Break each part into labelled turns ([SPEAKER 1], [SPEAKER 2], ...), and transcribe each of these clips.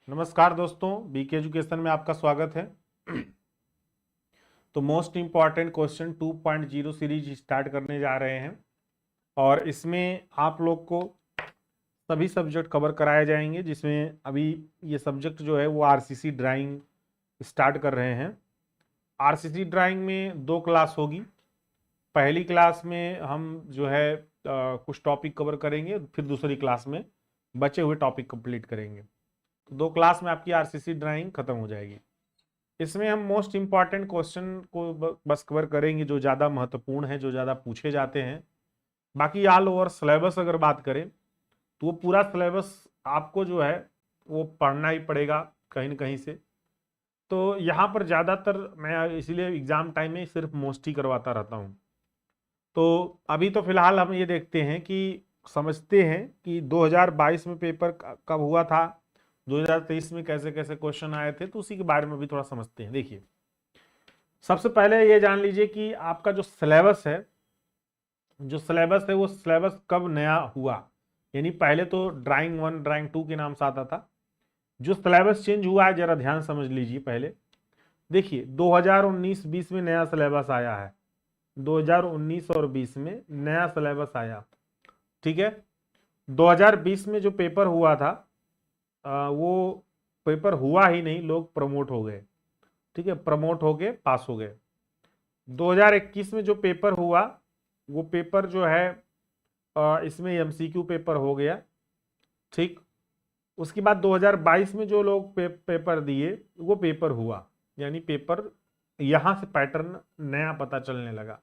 [SPEAKER 1] नमस्कार दोस्तों, BK education में आपका स्वागत है। तो most important question 2.0 series start करने जा रहे हैं और इसमें आप लोग को सभी सब्जेक्ट कवर कराए जाएंगे, जिसमें अभी ये सब्जेक्ट जो है वो आरसीसी ड्राइंग स्टार्ट कर रहे हैं। आरसीसी ड्राइंग में 2 क्लास होगी। पहली क्लास में हम जो है कुछ टॉपिक कवर करेंगे, फिर दूसरी क्लास में बचे हुए टॉपिक कंप्लीट करेंगे। तो 2 क्लास में आपकी आरसीसी ड्राइंग खत्म हो जाएगी। इसमें हम मोस्ट इंपॉर्टेंट क्वेश्चन को बस कवर करेंगे, जो ज़्यादा महत्वपूर्ण है, जो ज़्यादा पूछे जाते हैं। बाकी ऑल ओवर सिलेबस अगर बात करें तो वो पूरा सिलेबस आपको जो है वो पढ़ना ही पड़ेगा कहीं ना कहीं से। तो यहाँ पर ज़्यादातर मैं इसीलिए एग्ज़ाम टाइम में सिर्फ मोस्ट ही करवाता रहता हूँ। तो अभी तो फिलहाल हम ये देखते हैं कि समझते हैं कि 2022 में पेपर कब हुआ था, 2023 में कैसे कैसे क्वेश्चन आए थे, तो उसी के बारे में भी थोड़ा समझते हैं। देखिए, सबसे पहले ये जान लीजिए कि आपका जो सिलेबस है वो सिलेबस कब नया हुआ। यानी पहले तो ड्राइंग 1 ड्राइंग 2 के नाम से आता था। जो सिलेबस चेंज हुआ है जरा ध्यान समझ लीजिए। पहले देखिए 2019-20 में नया सिलेबस आया है। 2019 और 20 में नया सिलेबस आया, ठीक है। 2020 में जो पेपर हुआ था वो पेपर हुआ ही नहीं, लोग प्रमोट हो गए, ठीक है, प्रमोट हो गए, पास हो गए। 2021 में जो पेपर हुआ वो पेपर जो है इसमें एमसीक्यू पेपर हो गया, ठीक। उसके बाद 2022 में जो लोग पेपर दिए वो पेपर हुआ, यानी पेपर यहां से पैटर्न नया पता चलने लगा।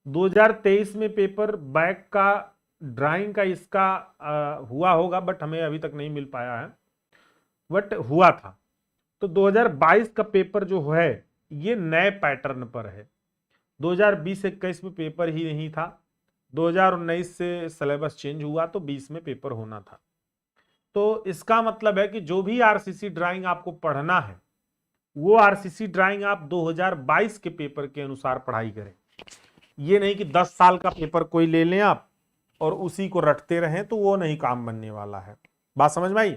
[SPEAKER 1] 2023 में पेपर बैक का ड्राइंग का इसका हुआ होगा, बट हमें अभी तक नहीं मिल पाया है, बट हुआ था। तो 2022 का पेपर जो है ये नए पैटर्न पर है। 2020-21 में पेपर ही नहीं था। 2019 से सिलेबस चेंज हुआ तो 20 में पेपर होना था। तो इसका मतलब है कि जो भी आरसीसी ड्राइंग आपको पढ़ना है वो आरसीसी ड्राइंग आप 2022 के पेपर के अनुसार पढ़ाई करें। ये नहीं कि 10 साल का पेपर कोई ले लें आप और उसी को रटते रहें, तो वो नहीं काम बनने वाला है। बात समझ में आई?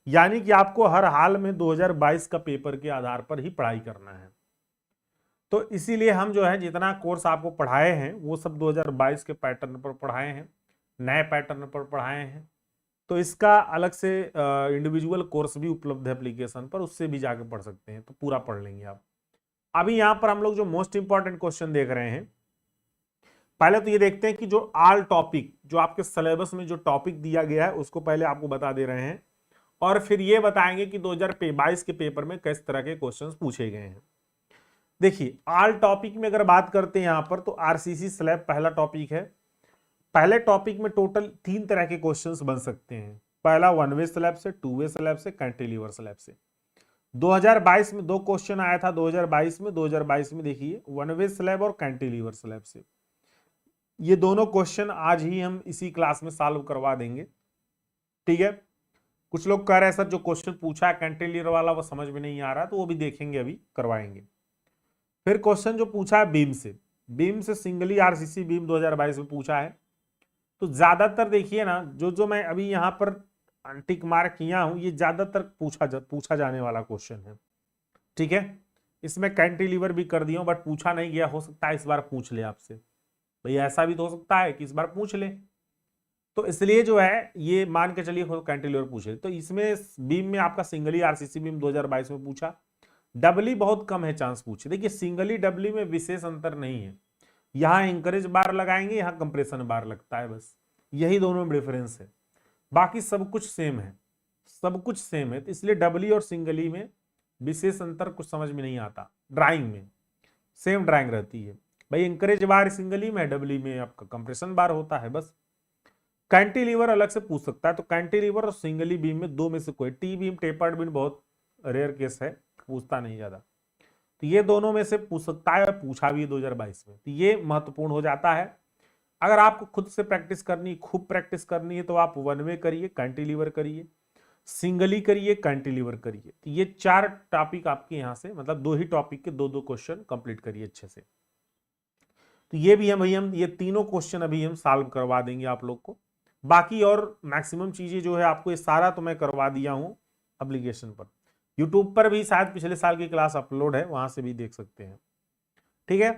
[SPEAKER 1] यानी कि आपको हर हाल में 2022 का पेपर के आधार पर ही पढ़ाई करना है। तो इसीलिए हम जो है जितना कोर्स आपको पढ़ाए हैं वो सब 2022 के पैटर्न पर पढ़ाए हैं, नए पैटर्न पर पढ़ाए हैं। तो इसका अलग से इंडिविजुअल कोर्स भी उपलब्ध है एप्लीकेशन पर, उससे भी जाके पढ़ सकते हैं, तो पूरा पढ़ लेंगे आप। अभी यहाँ पर हम लोग जो मोस्ट इंपॉर्टेंट क्वेश्चन देख रहे हैं, पहले तो ये देखते हैं कि जो ऑल टॉपिक, जो आपके सिलेबस में जो टॉपिक दिया गया है उसको पहले आपको बता दे रहे हैं, और फिर ये बताएंगे कि 2022 के पेपर में किस तरह के क्वेश्चंस पूछे गए हैं। देखिए, ऑल टॉपिक में अगर बात करते हैं यहां पर, तो आरसीसी स्लैब पहला टॉपिक है। पहले टॉपिक में टोटल 3 तरह के क्वेश्चंस बन सकते हैं। पहला 1 वे स्लैब से, 2 वे स्लैब से, कैंटिलीवर स्लैब से। 2022 में 2 क्वेश्चन आया था। 2022 में देखिए 1 वे स्लैब और कैंटिलीवर स्लैब से। ये दोनों क्वेश्चन आज ही हम इसी क्लास में सॉल्व करवा देंगे, ठीक है। कुछ लोग कह रहे हैं सर जो क्वेश्चन पूछा है कैंटिलीवर वाला वो समझ में नहीं आ रहा, तो वो भी देखेंगे, अभी करवाएंगे। फिर क्वेश्चन जो पूछा है बीम से सिंगली आरसीसी बीम 2022 में पूछा है। तो ज्यादातर देखिए ना, जो जो मैं अभी यहाँ पर टिक मार्क किया हूं, ये ज्यादातर पूछा जाने वाला क्वेश्चन है, ठीक है। इसमें कैंटिलीवर भी कर दिया बट पूछा नहीं गया, हो सकता है इस बार पूछ ले आपसे। भाई ऐसा भी तो हो सकता है कि इस बार पूछ ले, तो इसलिए जो है ये मान के चलिए कैंटिलीवर पूछे। तो इसमें बीम में आपका सिंगली आरसीसी बीम 2022 में पूछा। डबली बहुत कम है चांस पूछे। देखिए सिंगली डबली में विशेष अंतर नहीं है, यहाँ इंकरेज बार लगाएंगे, यहाँ कंप्रेशन बार लगता है, बस यही दोनों में डिफरेंस है। बाकी सब कुछ सेम है, सब कुछ सेम है। तो इसलिए डबली और सिंगली में विशेष अंतर कुछ समझ में नहीं आता। ड्राइंग में सेम ड्राइंग रहती है भाई, इंकरेज बार सिंगली में, डबली में आपका कंप्रेशन बार होता है बस। कैंटिलीवर अलग से पूछ सकता है, तो कैंटिलीवर और सिंगली बीम में 2 में से कोई, टी बीम टेपर्ड बीम बहुत रेयर केस है, पूछता नहीं ज्यादा। तो ये दोनों में से पूछ सकता है, पूछा भी 2022 में, तो ये महत्वपूर्ण हो जाता है। अगर आपको खुद से प्रैक्टिस करनी, खूब प्रैक्टिस करनी है, तो आप 1 वे करिए, कैंटिलीवर करिए, सिंगली करिए, कैंटिलीवर करिए। तो ये 4 टॉपिक आपके यहाँ से, मतलब 2 ही टॉपिक के 2-2 क्वेश्चन कंप्लीट करिए अच्छे से। तो ये भी हम ये तीनों क्वेश्चन अभी हम सॉल्व करवा देंगे आप लोग को। बाकी और मैक्सिमम चीजें जो है आपको, ये सारा तो मैं करवा दिया हूं, एप्लीकेशन पर। यूट्यूब पर भी शायद पिछले साल की क्लास अपलोड है, वहां से भी देख सकते हैं। ठीक है।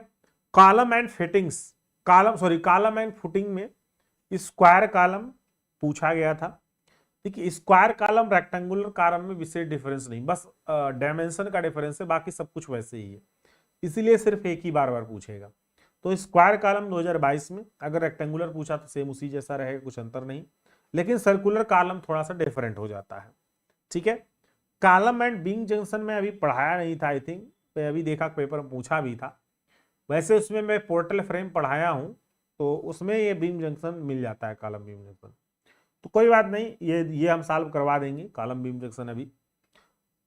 [SPEAKER 1] Column and fittings, column and footing में स्क्वायर कॉलम पूछा गया था। देखिए स्क्वायर कॉलम रेक्टेंगुलर कॉलम में विशेष डिफरेंस नहीं, बस डायमेंशन का डिफरेंस है, बाकी सब कुछ वैसे ही है, इसीलिए सिर्फ एक ही बार बार पूछेगा। तो स्क्वायर कॉलम 2022 में, अगर रेक्टेंगुलर पूछा तो सेम उसी जैसा रहेगा, कुछ अंतर नहीं, लेकिन सर्कुलर कॉलम थोड़ा सा डिफरेंट हो जाता है। ठीक है। कॉलम एंड बीम जंक्शन में अभी पढ़ाया नहीं था, आई थिंक अभी देखा पेपर में पूछा भी था, वैसे उसमें मैं पोर्टल फ्रेम पढ़ाया हूं, तो उसमें ये बीम जंक्शन मिल जाता है, कॉलम बीम जंक्शन। तो कोई बात नहीं, ये हम सॉल्व करवा देंगे कॉलम बीम जंक्शन अभी।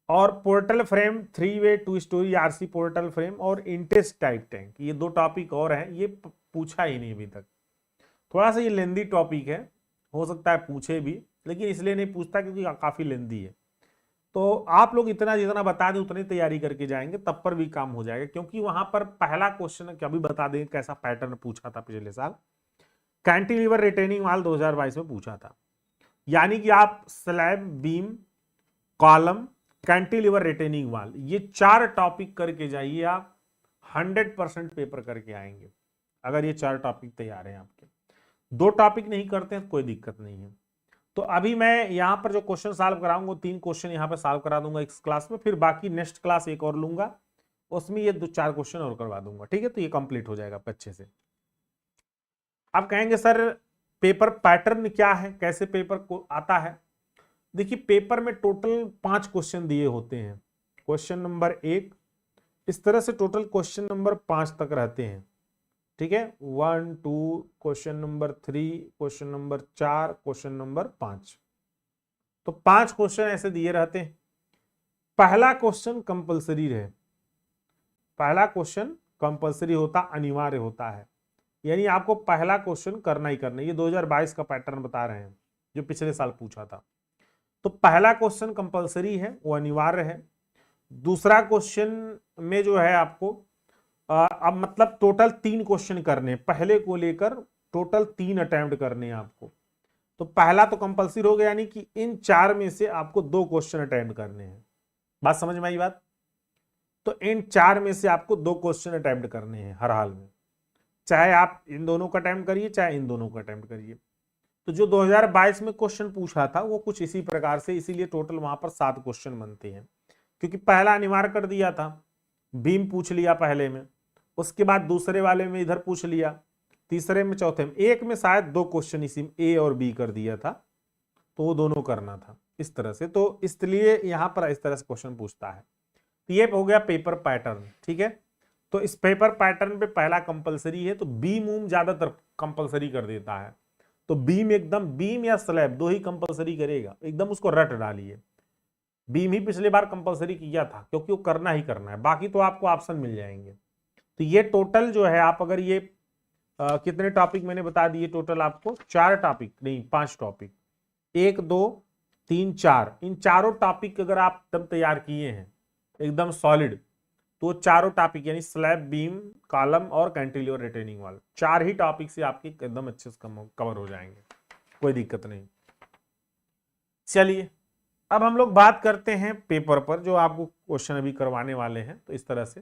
[SPEAKER 1] और पोर्टल फ्रेम 3 वे 2 स्टोरी आरसी पोर्टल फ्रेम और इंटेस्ट टाइप टैंक, ये 2 टॉपिक और हैं, ये पूछा ही नहीं अभी तक। थोड़ा सा ये लेंदी टॉपिक है, हो सकता है पूछे भी, लेकिन इसलिए नहीं पूछता क्योंकि काफी लेंदी है। तो आप लोग इतना जितना बता दें उतनी तैयारी करके जाएंगे, तब पर भी काम हो जाएगा, क्योंकि वहां पर पहला क्वेश्चन कभी बता दें कैसा पैटर्न पूछा था पिछले साल, कैंटिलीवर रिटेनिंग वाल 2022 में पूछा था। यानी कि आप slab, beam, column, cantilever, retaining वाल, ये 4 टॉपिक करके जाइए, आप 100% पेपर करके आएंगे अगर ये 4 टॉपिक तैयार हैं आपके। 2 टॉपिक नहीं करते हैं कोई दिक्कत नहीं है। तो अभी मैं यहाँ पर जो क्वेश्चन सॉल्व कराऊंगा 3 क्वेश्चन यहाँ पर सॉल्व करा दूंगा इस क्लास में, फिर बाकी नेक्स्ट क्लास एक और लूंगा, उसमें ये 2-4 क्वेश्चन और करवा दूंगा। ठीक है, तो ये कंप्लीट हो जाएगा अच्छे से। आप कहेंगे सर पेपर पैटर्न क्या है, कैसे पेपर को आता है? देखिए पेपर में टोटल 5 क्वेश्चन दिए होते हैं, क्वेश्चन नंबर 1, इस तरह से टोटल क्वेश्चन नंबर 5 तक रहते हैं। ठीक है, 1 2, question number 3, question number 4, question number 5, तो 5 क्वेश्चन ऐसे दिए रहते हैं। पहला क्वेश्चन कंपलसरी रहे, पहला क्वेश्चन कंपलसरी होता, अनिवार्य होता है, यानी आपको पहला क्वेश्चन करना ही करना। ये 2022 का पैटर्न बता रहे हैं जो पिछले साल पूछा था। तो पहला क्वेश्चन कंपलसरी है, वो अनिवार्य है। दूसरा क्वेश्चन में जो है आपको अब मतलब टोटल 3 क्वेश्चन करने, पहले को लेकर टोटल 3 अटेम्प्ट करने हैं आपको। तो पहला तो कंपलसरी हो गया, यानी कि इन 4 में से आपको 2 क्वेश्चन अटेम्प्ट करने हैं। बात समझ में आई बात? तो इन 4 में से आपको 2 क्वेश्चन अटेम्प्ट करने हैं हर हाल में, चाहे आप इन दोनों का अटेम्प्ट करिए चाहे इन दोनों का अटेम्प्ट करिए। तो जो 2022 में क्वेश्चन पूछा था वो कुछ इसी प्रकार से, इसीलिए टोटल वहां पर 7 क्वेश्चन बनते हैं, क्योंकि पहला अनिवार्य कर दिया था, बीम पूछ लिया पहले में, उसके बाद दूसरे वाले में इधर पूछ लिया, तीसरे में, चौथे में, एक में शायद 2 क्वेश्चन इसी ए और बी कर दिया था, तो वो दोनों करना था इस तरह से। तो इसलिए यहां पर इस तरह से क्वेश्चन पूछता है। तो ये हो गया पेपर पैटर्न। ठीक है, तो इस पेपर पैटर्न पे पहला कंपलसरी है, तो बीम उम ज्यादातर कंपलसरी कर देता है। तो बीम एकदम, बीम या स्लैब 2 ही कंपलसरी करेगा, एकदम उसको रट डालिए। बीम ही पिछले बार कंपलसरी किया था क्योंकि वो करना ही करना है, बाकी तो आपको ऑप्शन मिल जाएंगे। तो ये टोटल जो है, आप अगर ये कितने टॉपिक मैंने बता दिए टोटल आपको, 4 टॉपिक नहीं 5 टॉपिक, 1 2 3 4, इन चारों टॉपिक अगर आप तब तैयार किए हैं एकदम सॉलिड, तो चारों टॉपिक यानी स्लैब, बीम, कॉलम और कैंटिलीवर, रिटेनिंग वाल, 4 ही टॉपिक से आपके एकदम अच्छे से कवर हो जाएंगे, कोई दिक्कत नहीं। चलिए अब हम लोग बात करते हैं पेपर पर, जो आपको क्वेश्चन अभी करवाने वाले हैं। तो इस तरह से,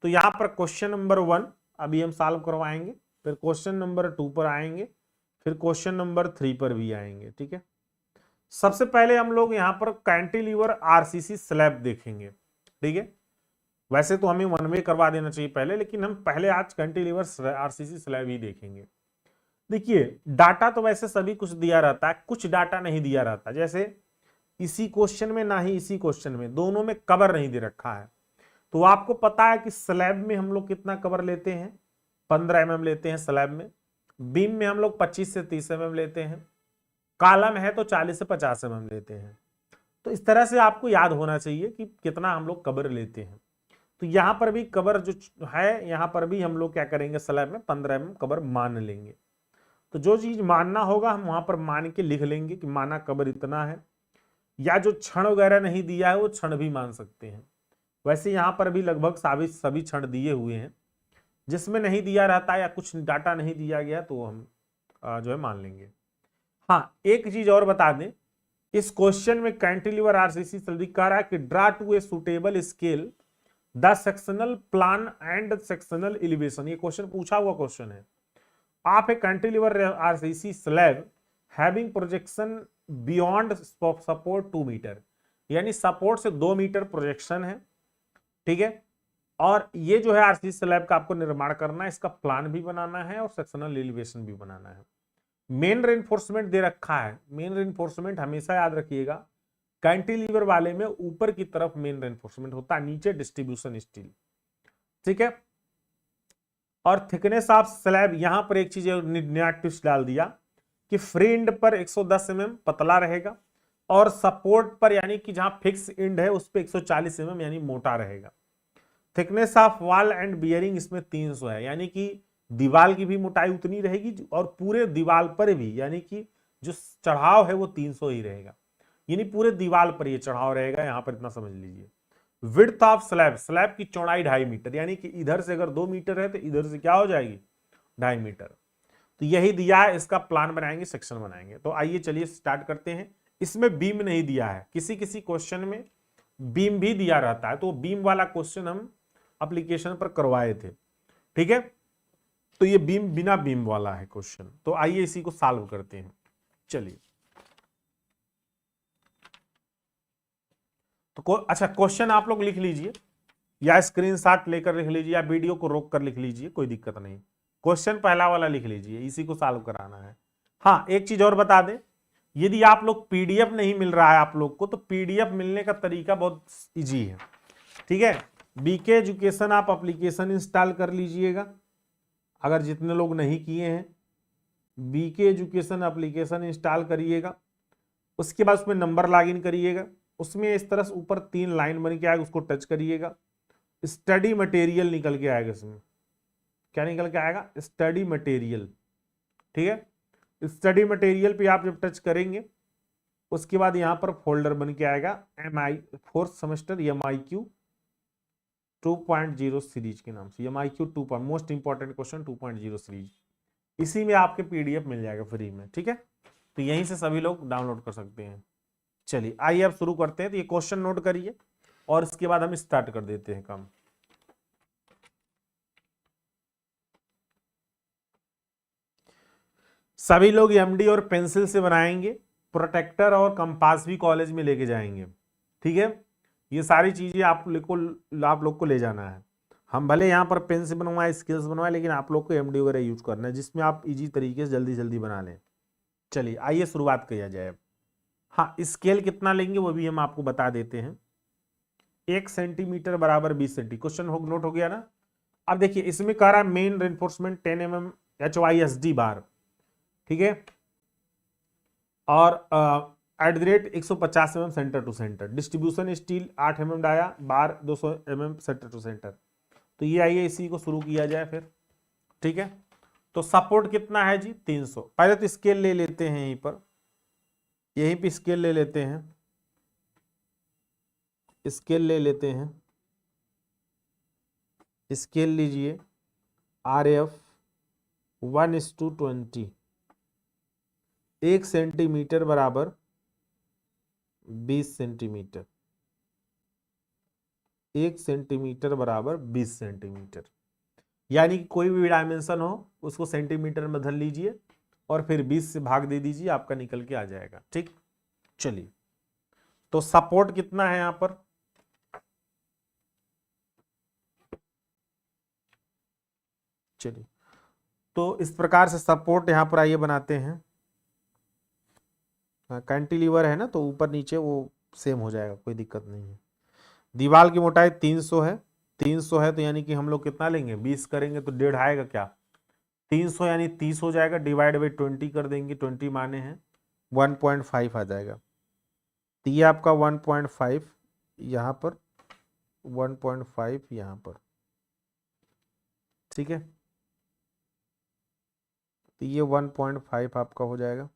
[SPEAKER 1] तो यहां पर क्वेश्चन नंबर 1 अभी हम सॉल्व करवाएंगे, फिर क्वेश्चन नंबर 2 पर आएंगे, फिर क्वेश्चन नंबर 3 पर भी आएंगे। ठीक है, सबसे पहले हम लोग यहाँ पर कैंटिलीवर आरसीसी स्लैब देखेंगे। ठीक है, वैसे तो हमें 1 वे करवा देना चाहिए पहले, लेकिन हम पहले आज कैंटिलीवर आरसीसी स्लैब ही देखेंगे। देखिए डाटा तो वैसे सभी कुछ दिया रहता है, कुछ डाटा नहीं दिया रहता, जैसे इसी क्वेश्चन में ना ही इसी क्वेश्चन में, दोनों में कवर नहीं दे रखा है। तो आपको पता है कि स्लैब में हम लोग कितना कवर लेते हैं, 15 mm लेते हैं स्लैब में, बीम में हम लोग 25 से 30 mm लेते हैं, कॉलम है तो 40 से 50 mm लेते हैं। तो इस तरह से आपको याद होना चाहिए कि कितना हम लोग कवर लेते हैं। तो यहां पर भी कवर जो है, यहां पर भी हम लोग क्या करेंगे, स्लैब में 15 mm कवर मान लेंगे। तो जो चीज मानना होगा हम वहां पर मान के लिख लेंगे कि माना कवर इतना है, या जो क्षण वगैरह नहीं दिया है वो क्षण भी मान सकते हैं। वैसे यहां पर भी लगभग सभी क्षण दिए हुए हैं, जिसमें नहीं दिया रहता है या कुछ डाटा नहीं दिया गया तो हम जो है मान लेंगे। हाँ एक चीज और बता दें, इस क्वेश्चन में कैंटिलीवर आरसीसी जल्दी कह रहा है कि draw to a suitable scale the sectional plan and sectional elevation. ये क्वेश्चन पूछा हुआ क्वेश्चन है। आप एक cantilever RCC slab having projection beyond support 2 metre, यानी सपोर्ट से 2 मीटर प्रोजेक्शन है, ठीक है। और ये जो है आरसीसी स्लैब का आपको निर्माण करना है, इसका प्लान भी बनाना है और सेक्शनल एलिवेशन भी बनाना है। मेन रेनफोर्समेंट दे रखा है। मेन रेनफोर्समेंट हमेशा याद रखिएगा, कैंटिलीवर वाले में ऊपर की तरफ मेन रेनफोर्समेंट होता है, नीचे डिस्ट्रीब्यूशन स्टील, ठीक है। और थिकनेस ऑफ स्लैब, यहां पर एक चीज नया ट्विस्ट डाल दिया कि फ्री एंड पर 110 mm पतला रहेगा और सपोर्ट पर यानी कि जहां फिक्स एंड है उस पर 140 mm यानी मोटा रहेगा। Thickness of wall and bearing इसमें 300 है, यानी कि दीवार की भी मोटाई उतनी रहेगी और पूरे दीवार पर भी यानी कि जो चढ़ाव है वो 300 ही रहेगा, यानी पूरे दीवार पर ये चढ़ाव रहेगा। यहां पर इतना समझ लीजिए। विड्थ ऑफ स्लैब, स्लैब की चौड़ाई 2.5 मीटर, यानी कि इधर से अगर 2 मीटर है तो इधर से क्या हो जाएगी 2.5 मीटर। तो यही दिया है, इसका प्लान बनाएंगे, सेक्शन बनाएंगे। तो आइए चलिए स्टार्ट करते हैं। इसमें बीम नहीं दिया है, किसी किसी क्वेश्चन में बीम भी दिया रहता है, तो बीम वाला क्वेश्चन हम एप्लीकेशन पर करवाए थे, ठीक है। तो ये बीम बिना बीम वाला है क्वेश्चन। तो आइए इसी को सॉल्व करते हैं। चलिए तो अच्छा क्वेश्चन आप लोग लिख लीजिए या स्क्रीनशॉट लेकर लिख लीजिए या वीडियो को रोक कर लिख लीजिए, कोई दिक्कत नहीं। क्वेश्चन पहला वाला लिख लीजिए, इसी को सॉल्व कराना है। हाँ एक चीज और बता दें, यदि आप लोग पीडीएफ नहीं मिल रहा है आप लोग को, तो पीडीएफ मिलने का तरीका बहुत इजी है, ठीक है। बीके एजुकेशन आप एप्लीकेशन इंस्टॉल कर लीजिएगा, अगर जितने लोग नहीं किए हैं बीके एजुकेशन एप्लीकेशन इंस्टॉल करिएगा। उसके बाद उसमें नंबर लॉगिन करिएगा, उसमें इस तरह से ऊपर 3 लाइन बन के आएगा, उसको टच करिएगा। स्टडी मटेरियल निकल के आएगा, इसमें क्या निकल के आएगा स्टडी मटेरियल, ठीक है। स्टडी मटेरियल पे आप जब टच करेंगे उसके बाद यहां पर फोल्डर बन के आएगा MI 4th semester MIQ 2.0 series के नाम से, MIQ 2 most important question 2.0 series, इसी में आपके पीडीएफ मिल जाएगा फ्री में, ठीक है। तो यहीं से सभी लोग डाउनलोड कर सकते हैं। चलिए आइए अब शुरू करते हैं। तो ये क्वेश्चन नोट करिए और इसके बाद हम स्टार्ट कर देते हैं काम। सभी लोग एमडी और पेंसिल से बनाएंगे, प्रोटेक्टर और कंपास भी कॉलेज में लेके जाएंगे, ठीक है। ये सारी चीजें आप लोग को ले जाना है। हम भले यहाँ पर पेन से बनवाए, स्केल्स बनवाए, लेकिन आप लोग को एमडी वगैरह यूज करना है जिसमें आप इजी तरीके से जल्दी जल्दी बना लें। चलिए आइए शुरुआत किया जाए। हाँ स्केल कितना लेंगे वो भी हम आपको बता देते हैं। 1 सेंटीमीटर बराबर 20 सेंटी, क्वेश्चन नोट हो गया ना। अब देखिए इसमें कह रहा है main reinforcement 10 mm HYSD bar, ठीक है। और @ 150 mm centre to centre, distribution steel 8 mm dia, bar 200 mm centre to centre. तो ये आइए इसी को शुरू किया जाए फिर, ठीक है। तो सपोर्ट कितना है जी 300। पहले तो स्केल ले लेते हैं, यहीं पे स्केल ले लेते हैं, स्केल ले लेते हैं। स्केल लीजिए RF 1:20, 1 सेंटीमीटर बराबर 20 सेंटीमीटर, 1 सेंटीमीटर बराबर 20 सेंटीमीटर, यानी कि कोई भी डायमेंशन हो उसको सेंटीमीटर में धर लीजिए और फिर 20 से भाग दे दीजिए, आपका निकल के आ जाएगा, ठीक। चलिए तो सपोर्ट कितना है यहां पर, चलिए तो इस प्रकार से सपोर्ट यहां पर आइए बनाते हैं। कैंटिलीवर है ना तो ऊपर नीचे वो सेम हो जाएगा, कोई दिक्कत नहीं है। दीवार की मोटाई 300 है, 300 है तो यानी कि हम लोग कितना लेंगे 20 करेंगे तो 1.5 आएगा क्या, 300 यानी 30 हो जाएगा, डिवाइड बाई 20 कर देंगे, 20 माने हैं 1.5 आ जाएगा। तो ये आपका 1.5 यहाँ पर, 1.5 यहाँ पर, ठीक है। तो ये 1.5 आपका हो जाएगा।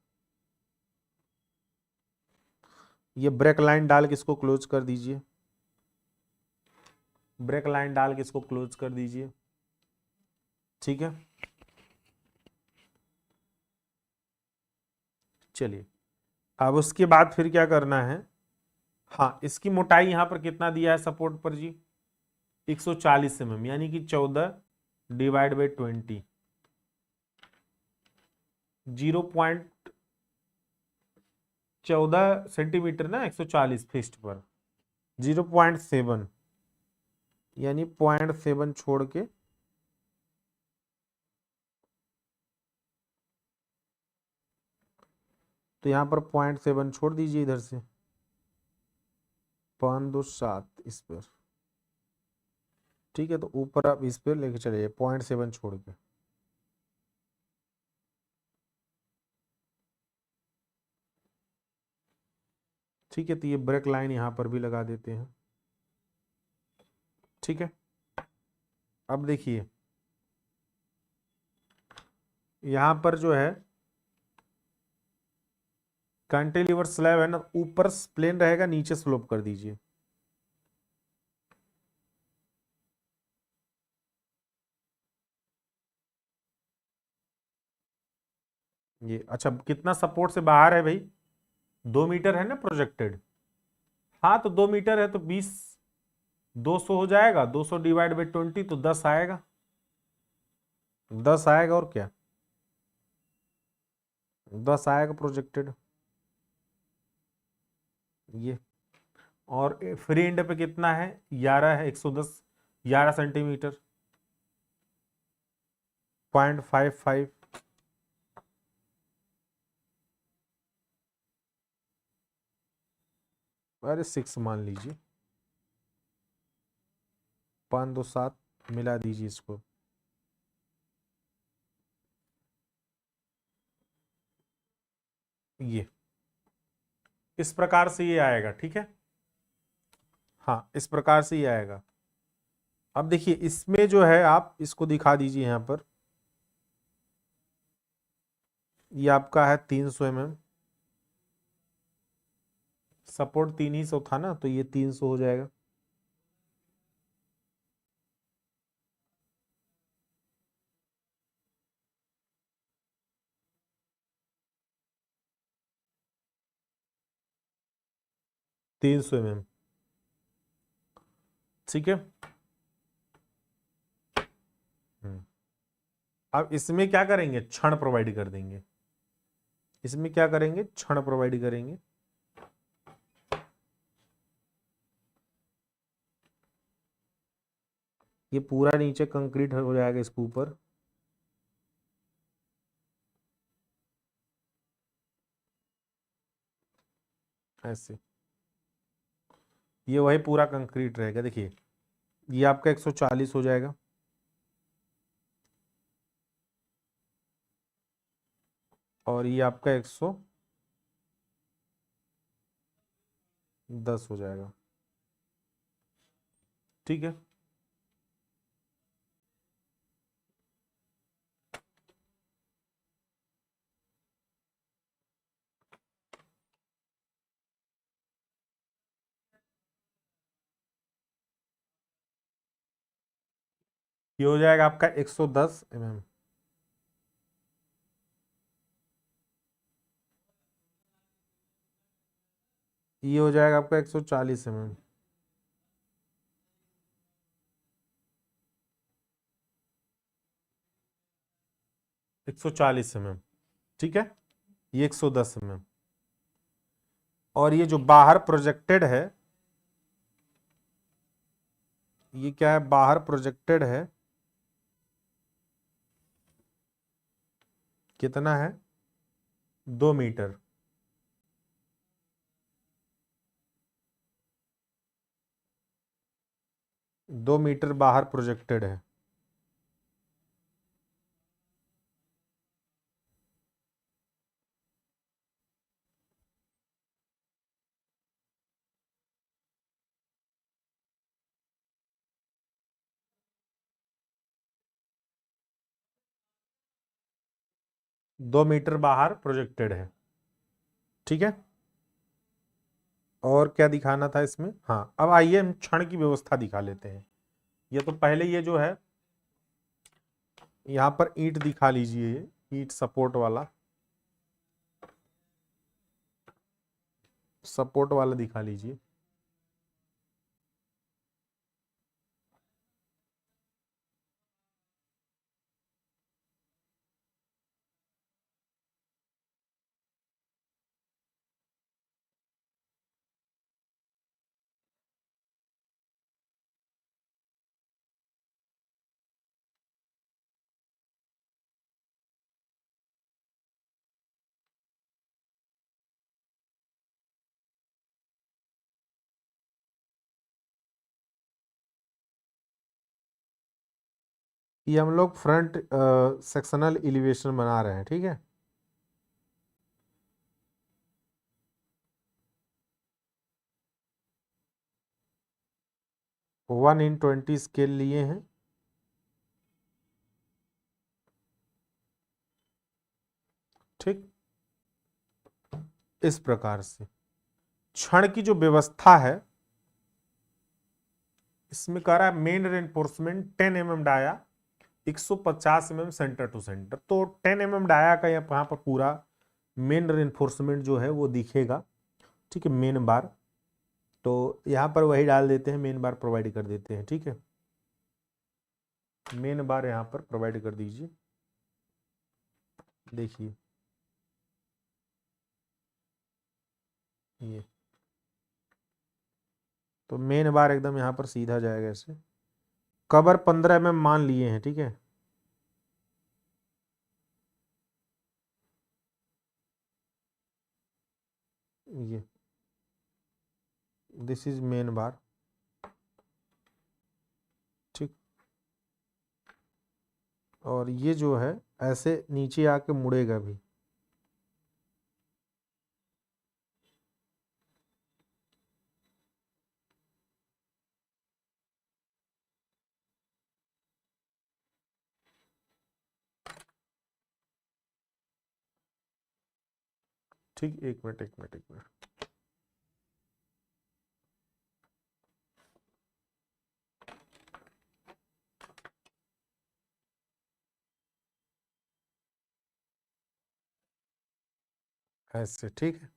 [SPEAKER 1] ये ब्रेक लाइन डाल के इसको क्लोज कर दीजिए, ब्रेक लाइन डाल के इसको क्लोज कर दीजिए, ठीक है। चलिए अब उसके बाद फिर क्या करना है, हाँ इसकी मोटाई यहां पर कितना दिया है सपोर्ट पर जी, 140 mm, यानी कि 14 डिवाइड बाई 20, 0.14 सेंटीमीटर ना 140 फीट पर, 0.7 यानी 0.7 छोड़ के तो यहां पर 0.7 छोड़ दीजिए इधर से, 527 इस पर, ठीक है। तो ऊपर आप इस पे लेके चलिए 0.7 छोड़ के, ठीक है। तो ये ब्रेक लाइन यहां पर भी लगा देते हैं, ठीक है। अब देखिए यहां पर जो है कैंटिलीवर स्लैब है ना, ऊपर प्लेन रहेगा, नीचे स्लोप कर दीजिए, ये अच्छा कितना सपोर्ट से बाहर है भाई, 2 मीटर है ना प्रोजेक्टेड, हाँ तो 2 मीटर है तो 20, 200 हो जाएगा, 200 डिवाइड बाई 20 तो 10 आएगा, 10 आएगा और क्या, 10 आएगा प्रोजेक्टेड ये। और फ्री एंड पे कितना है, 11 है, 110, 11 सेंटीमीटर, 0.55, अरे 6 मान लीजिए, 527 मिला दीजिए इसको, ये इस प्रकार से ये आएगा, ठीक है। हाँ इस प्रकार से ये आएगा। अब देखिए इसमें जो है आप इसको दिखा दीजिए यहां पर, ये आपका है 300 mm, सपोर्ट 300 था ना, तो ये 300 हो जाएगा, तीन सौ mm, ठीक है। अब इसमें क्या करेंगे, क्षण प्रोवाइड कर देंगे, इसमें क्या करेंगे, क्षण प्रोवाइड करेंगे, ये पूरा नीचे कंक्रीट हो जाएगा इसके ऊपर, ऐसे ये वही पूरा कंक्रीट रहेगा। देखिए ये आपका 140 हो जाएगा, और ये आपका 110 हो जाएगा, ठीक है। ये हो जाएगा आपका 110 mm, ये हो जाएगा आपका 140 mm, एक 140 mm, ठीक है। ये 110 mm, और ये जो बाहर प्रोजेक्टेड है, ये क्या है, बाहर प्रोजेक्टेड है, कितना है, 2 मीटर, 2 मीटर बाहर प्रोजेक्टेड है, दो मीटर बाहर प्रोजेक्टेड है, ठीक है। और क्या दिखाना था इसमें, हाँ अब आइए हम क्षण की व्यवस्था दिखा लेते हैं। ये तो पहले ये जो है यहाँ पर ईंट दिखा लीजिए, ईंट सपोर्ट वाला, सपोर्ट वाला दिखा लीजिए। ये हम लोग फ्रंट सेक्शनल एलिवेशन बना रहे हैं, ठीक है। वन इन 20 स्केल लिए हैं। ठीक, इस प्रकार से क्षण की जो व्यवस्था है, इसमें कह रहा है main reinforcement 10 mm dia, 150 mm centre to centre. तो 10 mm डाया का यहाँ पर पूरा मेन रेनफोर्समेंट जो है वो दिखेगा, ठीक है, मेन बार। तो यहाँ पर वही डाल देते हैं, मेन बार प्रोवाइड कर देते हैं, ठीक है। मेन बार यहाँ पर प्रोवाइड कर दीजिए। देखिए ये तो मेन बार एकदम यहाँ पर सीधा जाएगा ऐसे। कवर 15 mm मान लिए हैं, ठीक है। ये दिस इज मेन बार, ठीक। और ये जो है ऐसे नीचे आके मुड़ेगा भी। ठीक, एक मिनट एक मिनट एक मिनट। ऐसे, ठीक है।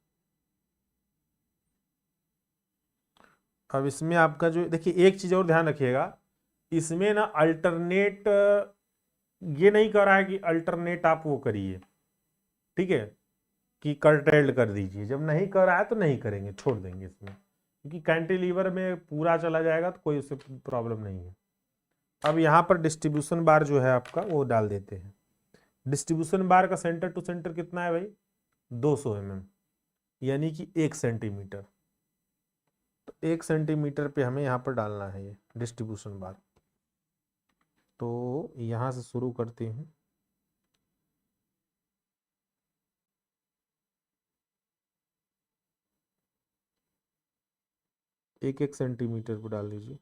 [SPEAKER 1] अब इसमें आपका जो देखिए, एक चीज और ध्यान रखिएगा, इसमें ना अल्टरनेट, ये नहीं कर रहा है कि अल्टरनेट आप वो करिए, ठीक है, कि कर्टेल्ड कर दीजिए। जब नहीं कर रहा है तो नहीं करेंगे, छोड़ देंगे इसमें, क्योंकि कैंटिलीवर में पूरा चला जाएगा तो कोई उससे प्रॉब्लम नहीं है। अब यहाँ पर डिस्ट्रीब्यूशन बार जो है आपका वो डाल देते हैं। डिस्ट्रीब्यूशन बार का सेंटर टू सेंटर कितना है भाई? 200 mm, यानी कि 1 सेंटीमीटर। तो 1 सेंटीमीटर पे हमें यहाँ पर डालना है ये डिस्ट्रीब्यूशन बार। तो यहाँ से शुरू करते हैं। एक एक सेंटीमीटर पे डाल दीजिए।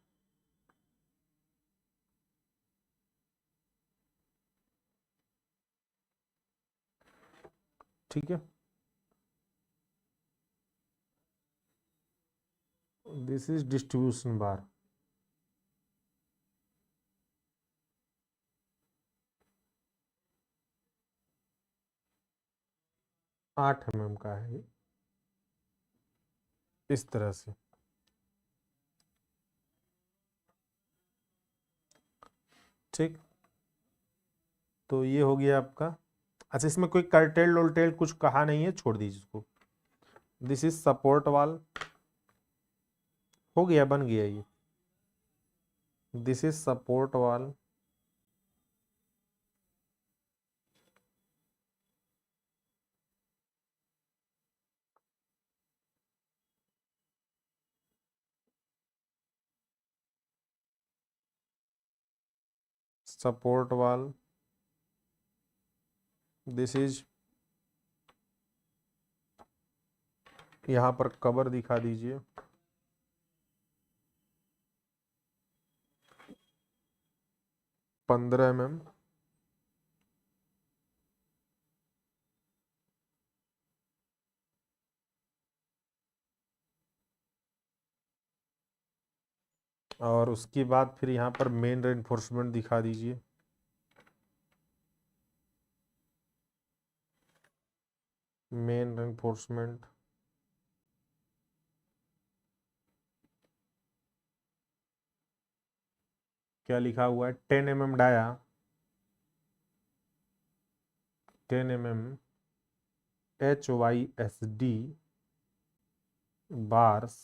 [SPEAKER 1] ठीक है, दिस इज डिस्ट्रीब्यूशन बार। आठ mm का है ये, इस तरह से। ठीक, तो ये हो गया आपका। अच्छा, इसमें कोई कर्टेल वोल्टेल कुछ कहा नहीं है, छोड़ दीजिए इसको। दिस इज सपोर्ट वाल, हो गया, बन गया ये। दिस इज सपोर्ट वाल, सपोर्ट वाल। दिस इज, यहाँ पर कवर दिखा दीजिए। पंद्रह mm। और उसके बाद फिर यहाँ पर मेन रेनफोर्समेंट दिखा दीजिए। मेन रेनफोर्समेंट क्या लिखा हुआ है, 10 mm dia, 10 mm HYSD bars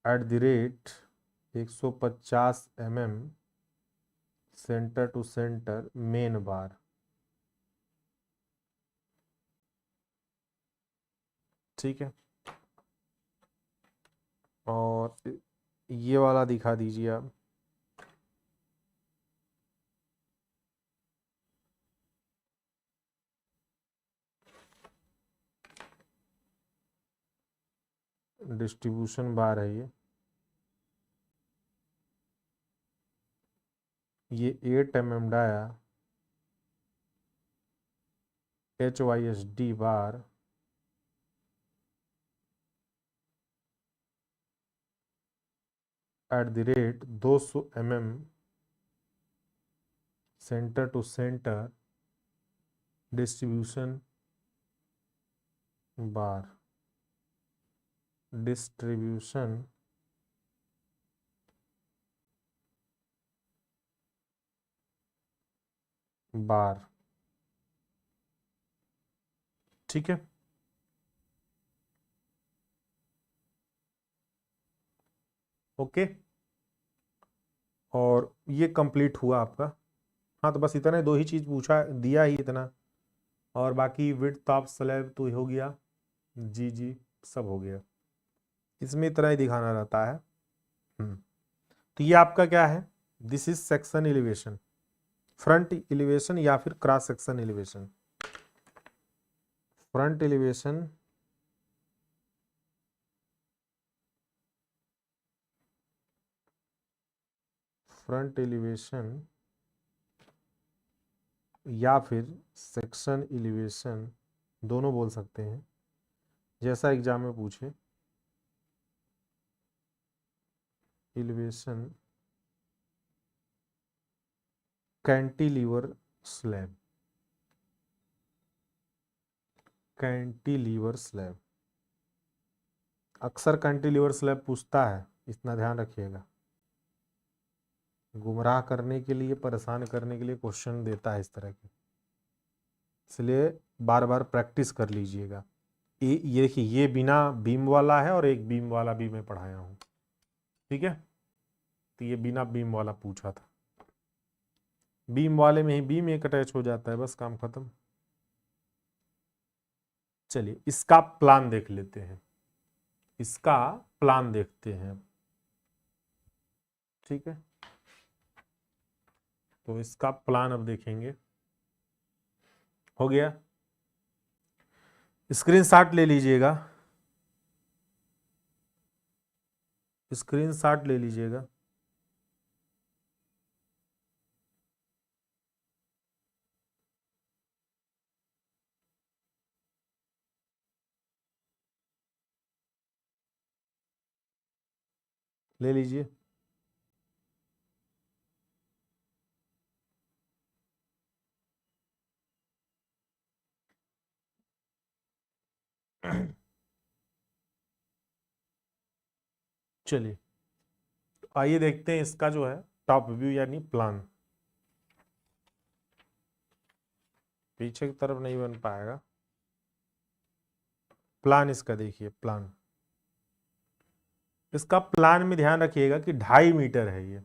[SPEAKER 1] at the rate 150 mm centre to centre main bar. ठीक है, और ये वाला दिखा दीजिए आप। डिस्ट्रीब्यूशन बार है ये 8 mm dia HYSD bar at the rate 200 mm centre to centre distribution bar, distribution bar. ठीक है, ओके, और ये कंप्लीट हुआ आपका। हाँ, तो बस इतना ही, दो ही चीज पूछा दिया ही इतना, और बाकी विड्थ ऑफ स्लैब तो हो गया, जी जी सब हो गया, इसमें इतना ही दिखाना रहता है। तो ये आपका क्या है, this is section elevation, front elevation या फिर cross section elevation. Front elevation, front elevation या फिर सेक्शन एलिवेशन, दोनों बोल सकते हैं, जैसा एग्जाम में पूछे। Elevation cantilever slab, cantilever slab, अक्सर कैंटिलीवर स्लैब पूछता है, इतना ध्यान रखिएगा, गुमराह करने के लिए, परेशान करने के लिए क्वेश्चन देता है इस तरह के, इसलिए बार बार प्रैक्टिस कर लीजिएगा। ये देखिए, ये बिना बीम वाला है और एक बीम वाला भी मैं पढ़ाया हूं। ठीक है, तो ये बिना बीम वाला पूछा था, बीम वाले में ही बीम एक अटैच हो जाता है, बस काम खत्म। चलिए इसका प्लान देख लेते हैं, इसका प्लान देखते हैं। ठीक है, तो इसका प्लान अब देखेंगे। हो गया, स्क्रीनशॉट ले लीजिएगा, स्क्रीनशॉट ले लीजिएगा। ले लीजिए, चलिए आइए देखते हैं इसका जो है टॉप व्यू यानी प्लान। पीछे की तरफ नहीं बन पाएगा, प्लान इसका देखिए, प्लान इसका प्लान में ध्यान रखिएगा कि 2.5 मीटर है ये,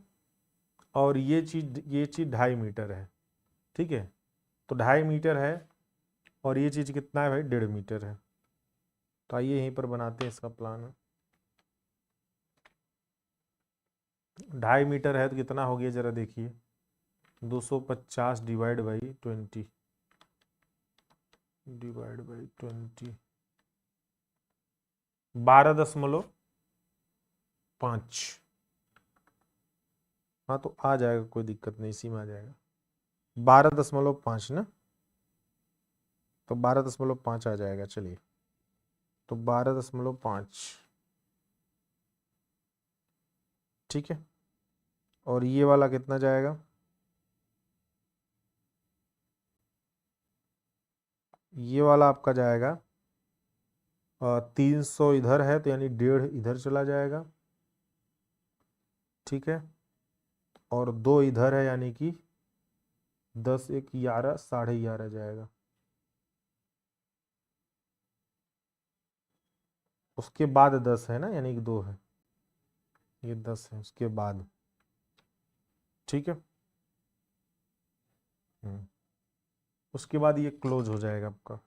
[SPEAKER 1] और ये चीज 2.5 मीटर है। ठीक है, तो 2.5 मीटर है, और ये चीज कितना है भाई, 1.5 मीटर है। तो आइए यहीं पर बनाते हैं इसका प्लान। 2.5 मीटर है तो कितना हो गया जरा देखिए, 250 डिवाइड बाई 20, डिवाइड बाई 20, 12.5। हाँ तो आ जाएगा, कोई दिक्कत नहीं, इसी में आ जाएगा, 12.5 ना, तो 12.5 आ जाएगा। चलिए, तो 12.5, ठीक है, और ये वाला कितना जाएगा, ये वाला आपका जाएगा 300 इधर है, तो यानी 1.5 इधर चला जाएगा, ठीक है, और 2 इधर है, यानी कि 10 1 11, 11.5 जाएगा। उसके बाद 10 है ना, यानी कि 2 है, ये 10 है उसके बाद। ठीक है। उसके बाद ये क्लोज हो जाएगा आपका,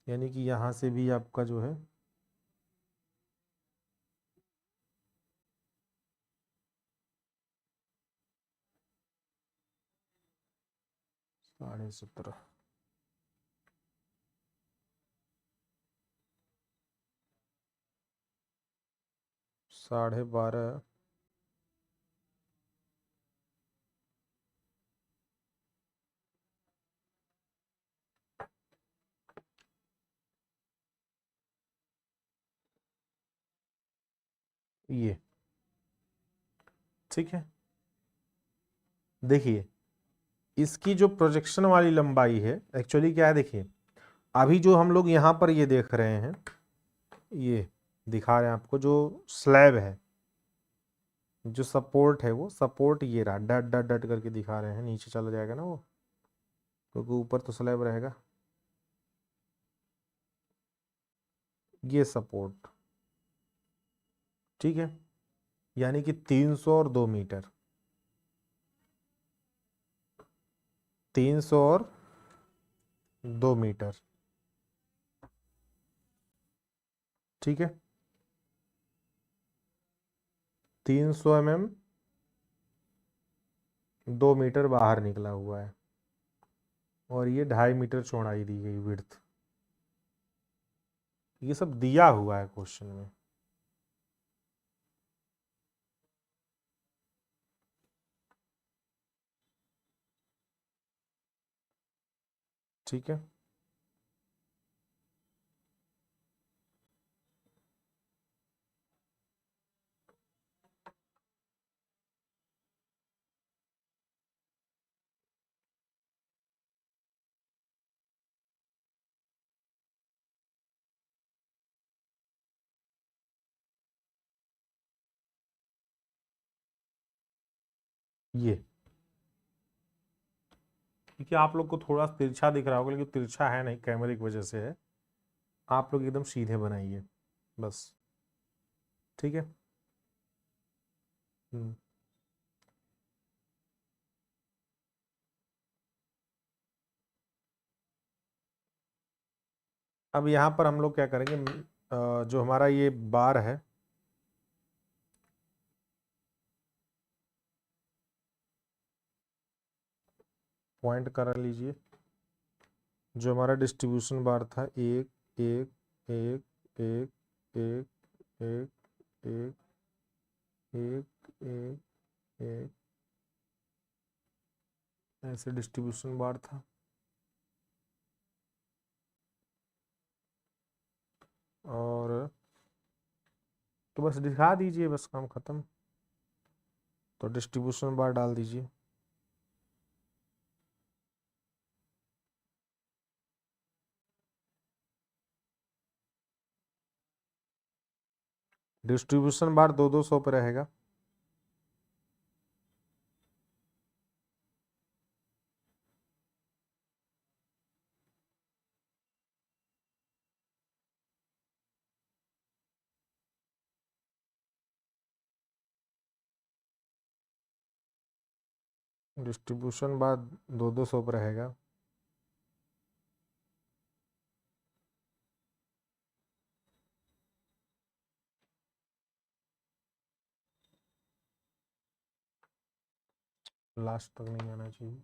[SPEAKER 1] यानी कि यहाँ से भी आपका जो है ,17.5, 12.5। ये ठीक है। देखिए इसकी जो प्रोजेक्शन वाली लंबाई है, एक्चुअली क्या है, देखिए अभी जो हम लोग यहाँ पर ये देख रहे हैं, ये दिखा रहे हैं आपको जो स्लैब है, जो सपोर्ट है, वो सपोर्ट ये रहा, डट डट डट करके दिखा रहे हैं, नीचे चला जाएगा ना वो, क्योंकि ऊपर तो स्लैब रहेगा। ये सपोर्ट, ठीक है, यानी कि 302 मीटर, 302 मीटर, ठीक है, 300 mm 2 मीटर बाहर निकला हुआ है, और ये 2.5 मीटर चौड़ाई दी गई विड्थ। ये सब दिया हुआ है क्वेश्चन में। ठीक है, ये क्योंकि आप लोग को थोड़ा तिरछा दिख रहा होगा, लेकिन तिरछा है नहीं, कैमरे की वजह से है। आप लोग एकदम सीधे बनाइए बस। ठीक है। हम्म। अब यहाँ पर हम लोग क्या करेंगे, जो हमारा ये बार है, पॉइंट करा लीजिए। जो हमारा डिस्ट्रीब्यूशन बार था, एक एक एक एक एक एक एक एक एक एक, ऐसे डिस्ट्रीब्यूशन बार था। और तो बस दिखा दीजिए, बस काम खत्म। तो डिस्ट्रीब्यूशन बार डाल दीजिए। डिस्ट्रीब्यूशन बार 200 पे रहेगा। डिस्ट्रीब्यूशन बार 200 पे रहेगा। लास्ट तक नहीं आना चाहिए।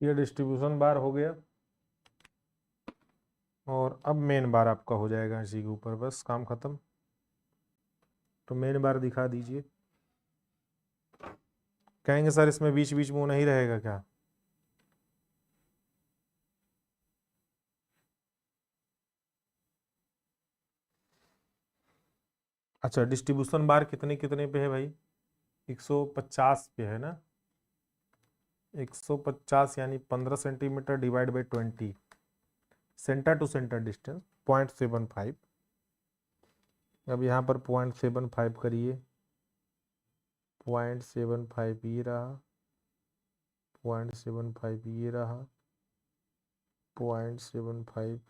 [SPEAKER 1] ये डिस्ट्रीब्यूशन बार हो गया और अब मेन बार आपका हो जाएगा इसी के ऊपर, बस काम खत्म। तो मेन बार दिखा दीजिए। कहेंगे सर इसमें बीच बीच में वो नहीं रहेगा क्या? अच्छा, डिस्ट्रीब्यूशन बार कितने कितने पे है भाई? 150 पे है ना? 150 यानी 15 centimetre divide by 20, centre to centre distance 0.75। अब यहाँ पर 0.75 करिए, 0.75 ये रहा, 0.75 ये रहा, 0.75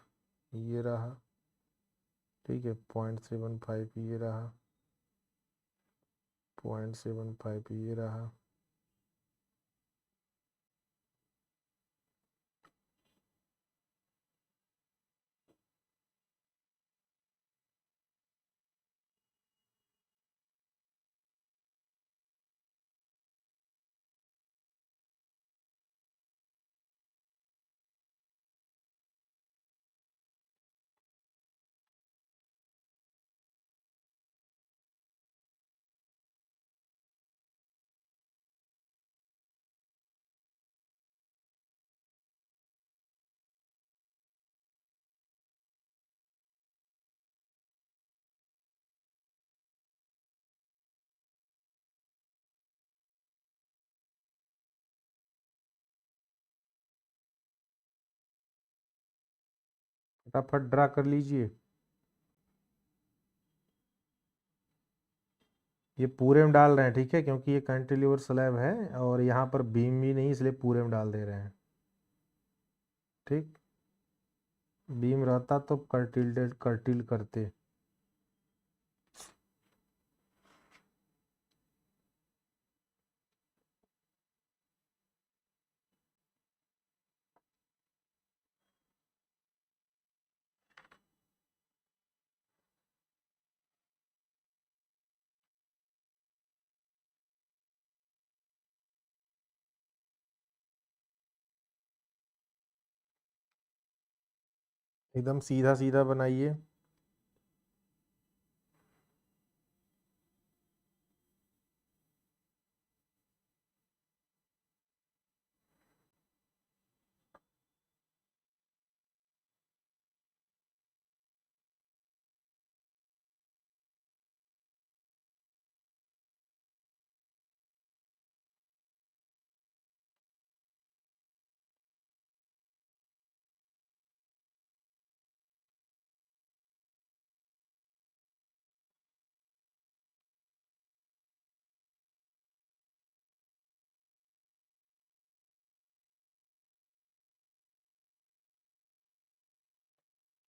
[SPEAKER 1] ये रहा, ठीक है, 0.75 ये रहा, 0.75 ये रहा। फटाफट ड्रा कर लीजिए। ये पूरे में डाल रहे हैं, ठीक है, क्योंकि ये कैंटिलीवर स्लैब है और यहाँ पर बीम भी नहीं, इसलिए पूरे में डाल दे रहे हैं। ठीक, बीम रहता तो कर्टिल करते। एकदम सीधा सीधा बनाइए।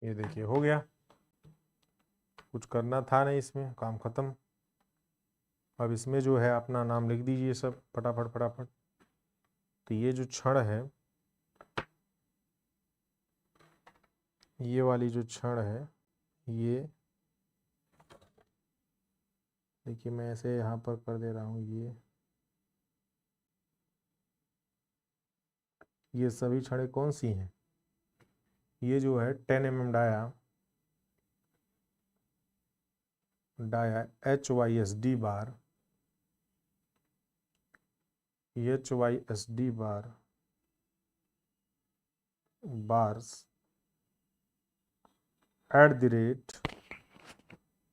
[SPEAKER 1] ये देखिए हो गया, कुछ करना था नहीं इसमें, काम खत्म। अब इसमें जो है अपना नाम लिख दीजिए सब फटाफट फटाफट। तो ये जो छड़ है, ये वाली जो छड़ है, ये देखिए मैं ऐसे यहाँ पर कर दे रहा हूँ। ये सभी छड़ें कौन सी हैं? ये जो है 10 mm dia HYSD bar, HYSD bars at the rate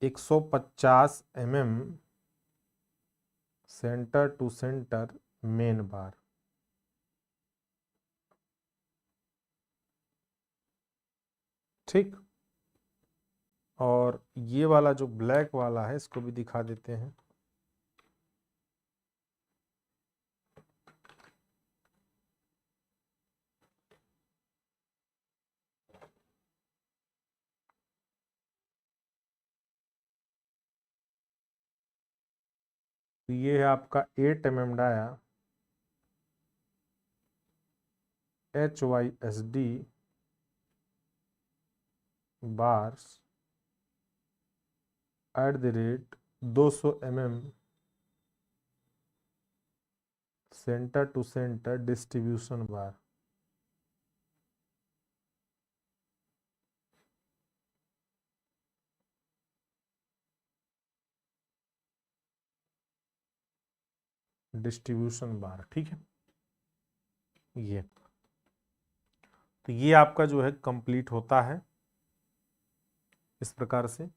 [SPEAKER 1] 150 mm centre to centre main bar. ठीक, और ये वाला जो ब्लैक वाला है इसको भी दिखा देते हैं। तो ये है आपका 8 mm dia HYSD bars at the rate 200 mm centre to centre distribution bar. Distribution bar, ठीक है। ये तो ये आपका जो है कंप्लीट होता है इस प्रकार से।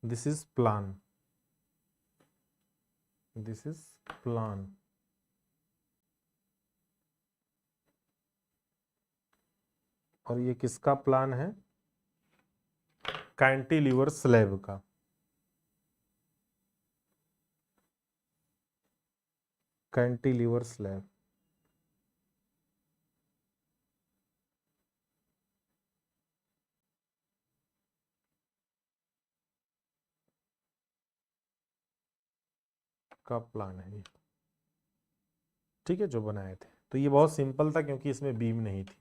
[SPEAKER 1] This is plan, this is plan. और ये किसका प्लान है? कैंटिलीवर स्लैब का। कैंटिलीवर स्लैब, का प्लान है ये, ठीक है, जो बनाए थे। तो ये बहुत सिंपल था क्योंकि इसमें बीम नहीं थी।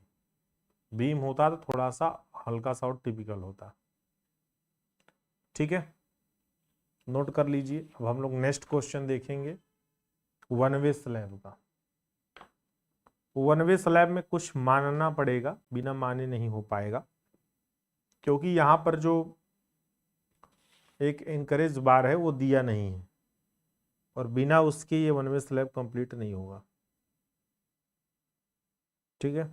[SPEAKER 1] बीम होता तो थोड़ा सा हल्का सा और टिपिकल होता, ठीक है। नोट कर लीजिए। अब हम लोग नेक्स्ट क्वेश्चन देखेंगे वन वे स्लैब का। वन वे स्लैब में कुछ मानना पड़ेगा, बिना माने नहीं हो पाएगा, क्योंकि यहां पर जो एक एंकरेज बार है वो दिया नहीं है, और बिना उसके ये वन वे स्लैब कंप्लीट नहीं होगा, ठीक है।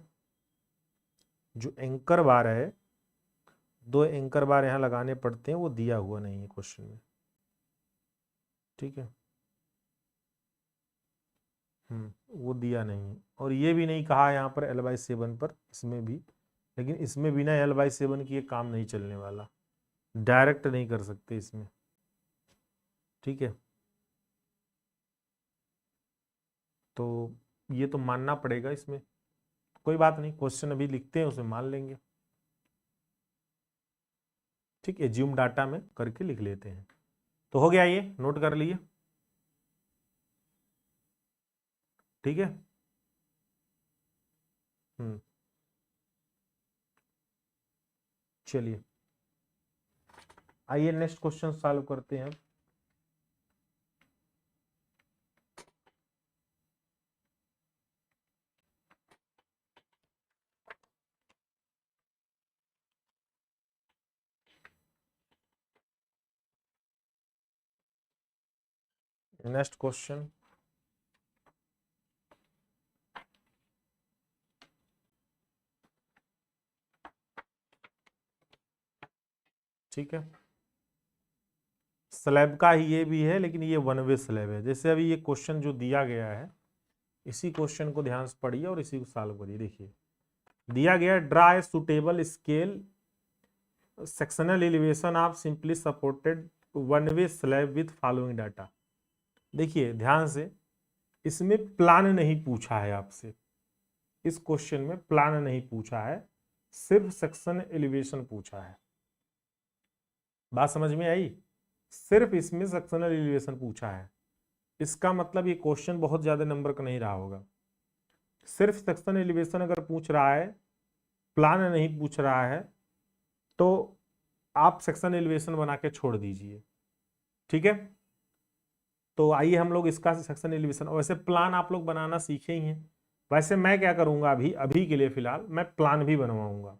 [SPEAKER 1] जो एंकर बार है, 2 एंकर बार यहां लगाने पड़ते हैं, वो दिया हुआ नहीं है क्वेश्चन में, ठीक है। वो दिया नहीं है, और ये भी नहीं कहा यहाँ पर L/7 पर, इसमें भी। लेकिन इसमें बिना L/7 की ये काम नहीं चलने वाला, डायरेक्ट नहीं कर सकते इसमें, ठीक है। तो ये तो मानना पड़ेगा इसमें, कोई बात नहीं, क्वेश्चन अभी लिखते हैं उसे मान लेंगे, ठीक है। एज्यूम डाटा में करके लिख लेते हैं। तो हो गया, ये नोट कर लिए, ठीक है। चलिए आइए नेक्स्ट क्वेश्चन सॉल्व करते हैं। नेक्स्ट क्वेश्चन, ठीक है। स्लैब का ही ये भी है, लेकिन ये वन वे स्लैब है। जैसे अभी ये क्वेश्चन जो दिया गया है, इसी क्वेश्चन को ध्यान से पढ़िए और इसी को सॉल्व करिए। देखिए दिया गया, draw a suitable scale sectional elevation of simply supported one way slab with following data. देखिए ध्यान से, इसमें प्लान नहीं पूछा है आपसे, इस क्वेश्चन में प्लान नहीं पूछा है, सिर्फ सेक्शन एलिवेशन पूछा है। बात समझ में आई? सिर्फ इसमें सेक्शनल एलिवेशन पूछा है। इसका मतलब ये क्वेश्चन बहुत ज्यादा नंबर का नहीं रहा होगा। सिर्फ सेक्शन एलिवेशन अगर पूछ रहा है, प्लान नहीं पूछ रहा है, तो आप सेक्शन एलिवेशन बना के छोड़ दीजिए, ठीक है। तो आइए हम लोग इसका सेक्शन एलिवेशन, वैसे प्लान आप लोग बनाना सीखे ही हैं। वैसे मैं क्या करूंगा, अभी के लिए फिलहाल मैं प्लान भी बनवाऊंगा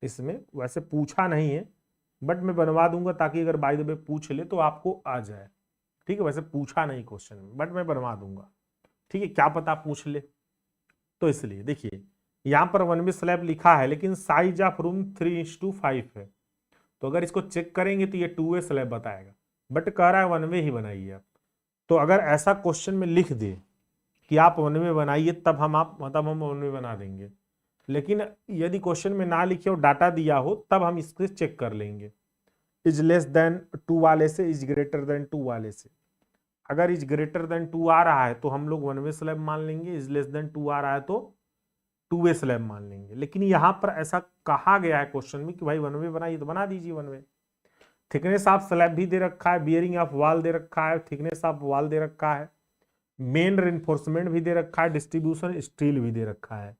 [SPEAKER 1] इसमें। वैसे पूछा नहीं है, बट मैं बनवा दूंगा ताकि अगर बाय द वे पूछ ले तो आपको आ जाए, ठीक है। वैसे पूछा नहीं क्वेश्चन में, बट मैं बनवा दूंगा, ठीक है। क्या पता पूछ ले, तो इसलिए देखिए यहां पर वन वे स्लैब लिखा है, लेकिन साइज ऑफ रूम 3:5 है। तो अगर इसको चेक करेंगे तो ये 2 वे स्लैब बताएगा, बट कह रहा है वन वे ही बनाइए आप। तो अगर ऐसा क्वेश्चन में लिख दे कि आप वन वे बनाइए, तब हम वन वे बना देंगे। लेकिन यदि क्वेश्चन में ना लिखे और डाटा दिया हो, तब हम इसको चेक कर लेंगे, इज लेस देन 2 वाले से, इज ग्रेटर देन 2 वाले से। अगर इज ग्रेटर देन 2 आ रहा है तो हम लोग वन वे स्लैब मान लेंगे, इज लेस देन 2 आ रहा है तो 2 वे स्लैब मान लेंगे। लेकिन यहां पर ऐसा कहा गया है क्वेश्चन में कि भाई वन वे बनाइए, तो बना दीजिए one way. Thickness of slab भी दे रखा है, बियरिंग ऑफ वॉल दे रखा है, थिकनेस ऑफ वॉल दे रखा है, मेन रिइंफोर्समेंट भी दे रखा है, डिस्ट्रीब्यूशन स्टील भी दे रखा है।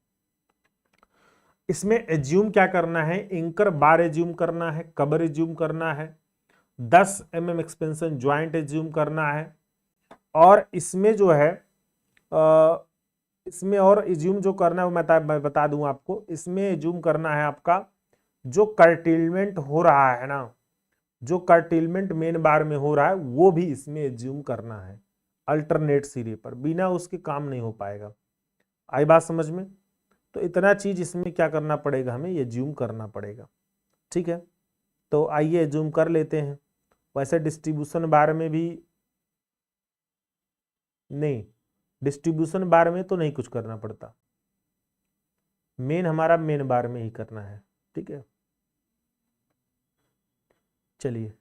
[SPEAKER 1] इसमें एज्यूम क्या करना है, एंकर बार एज्यूम करना है, कबर एज्यूम करना है, 10 mm एक्सपेंशन ज्वाइंट एज्यूम करना है। और इसमें जो है इसमें और एज्यूम जो करना है वो मैं बता दूं आपको। इसमें एज्यूम करना है आपका जो कर्टेलमेंट हो रहा है ना, जो कर्टेलमेंट मेन बार में हो रहा है, वो भी इसमें एज्यूम करना है। अल्टरनेट सिरे पर, बिना उसके काम नहीं हो पाएगा। आई बात समझ में? तो इतना चीज इसमें क्या करना पड़ेगा, हमें ये ज्यूम करना पड़ेगा। ठीक है, तो आइए जूम कर लेते हैं। वैसे डिस्ट्रीब्यूशन बार में भी नहीं, डिस्ट्रीब्यूशन बार में तो नहीं कुछ करना पड़ता, मेन हमारा मेन बार में ही करना है। ठीक है, चलिए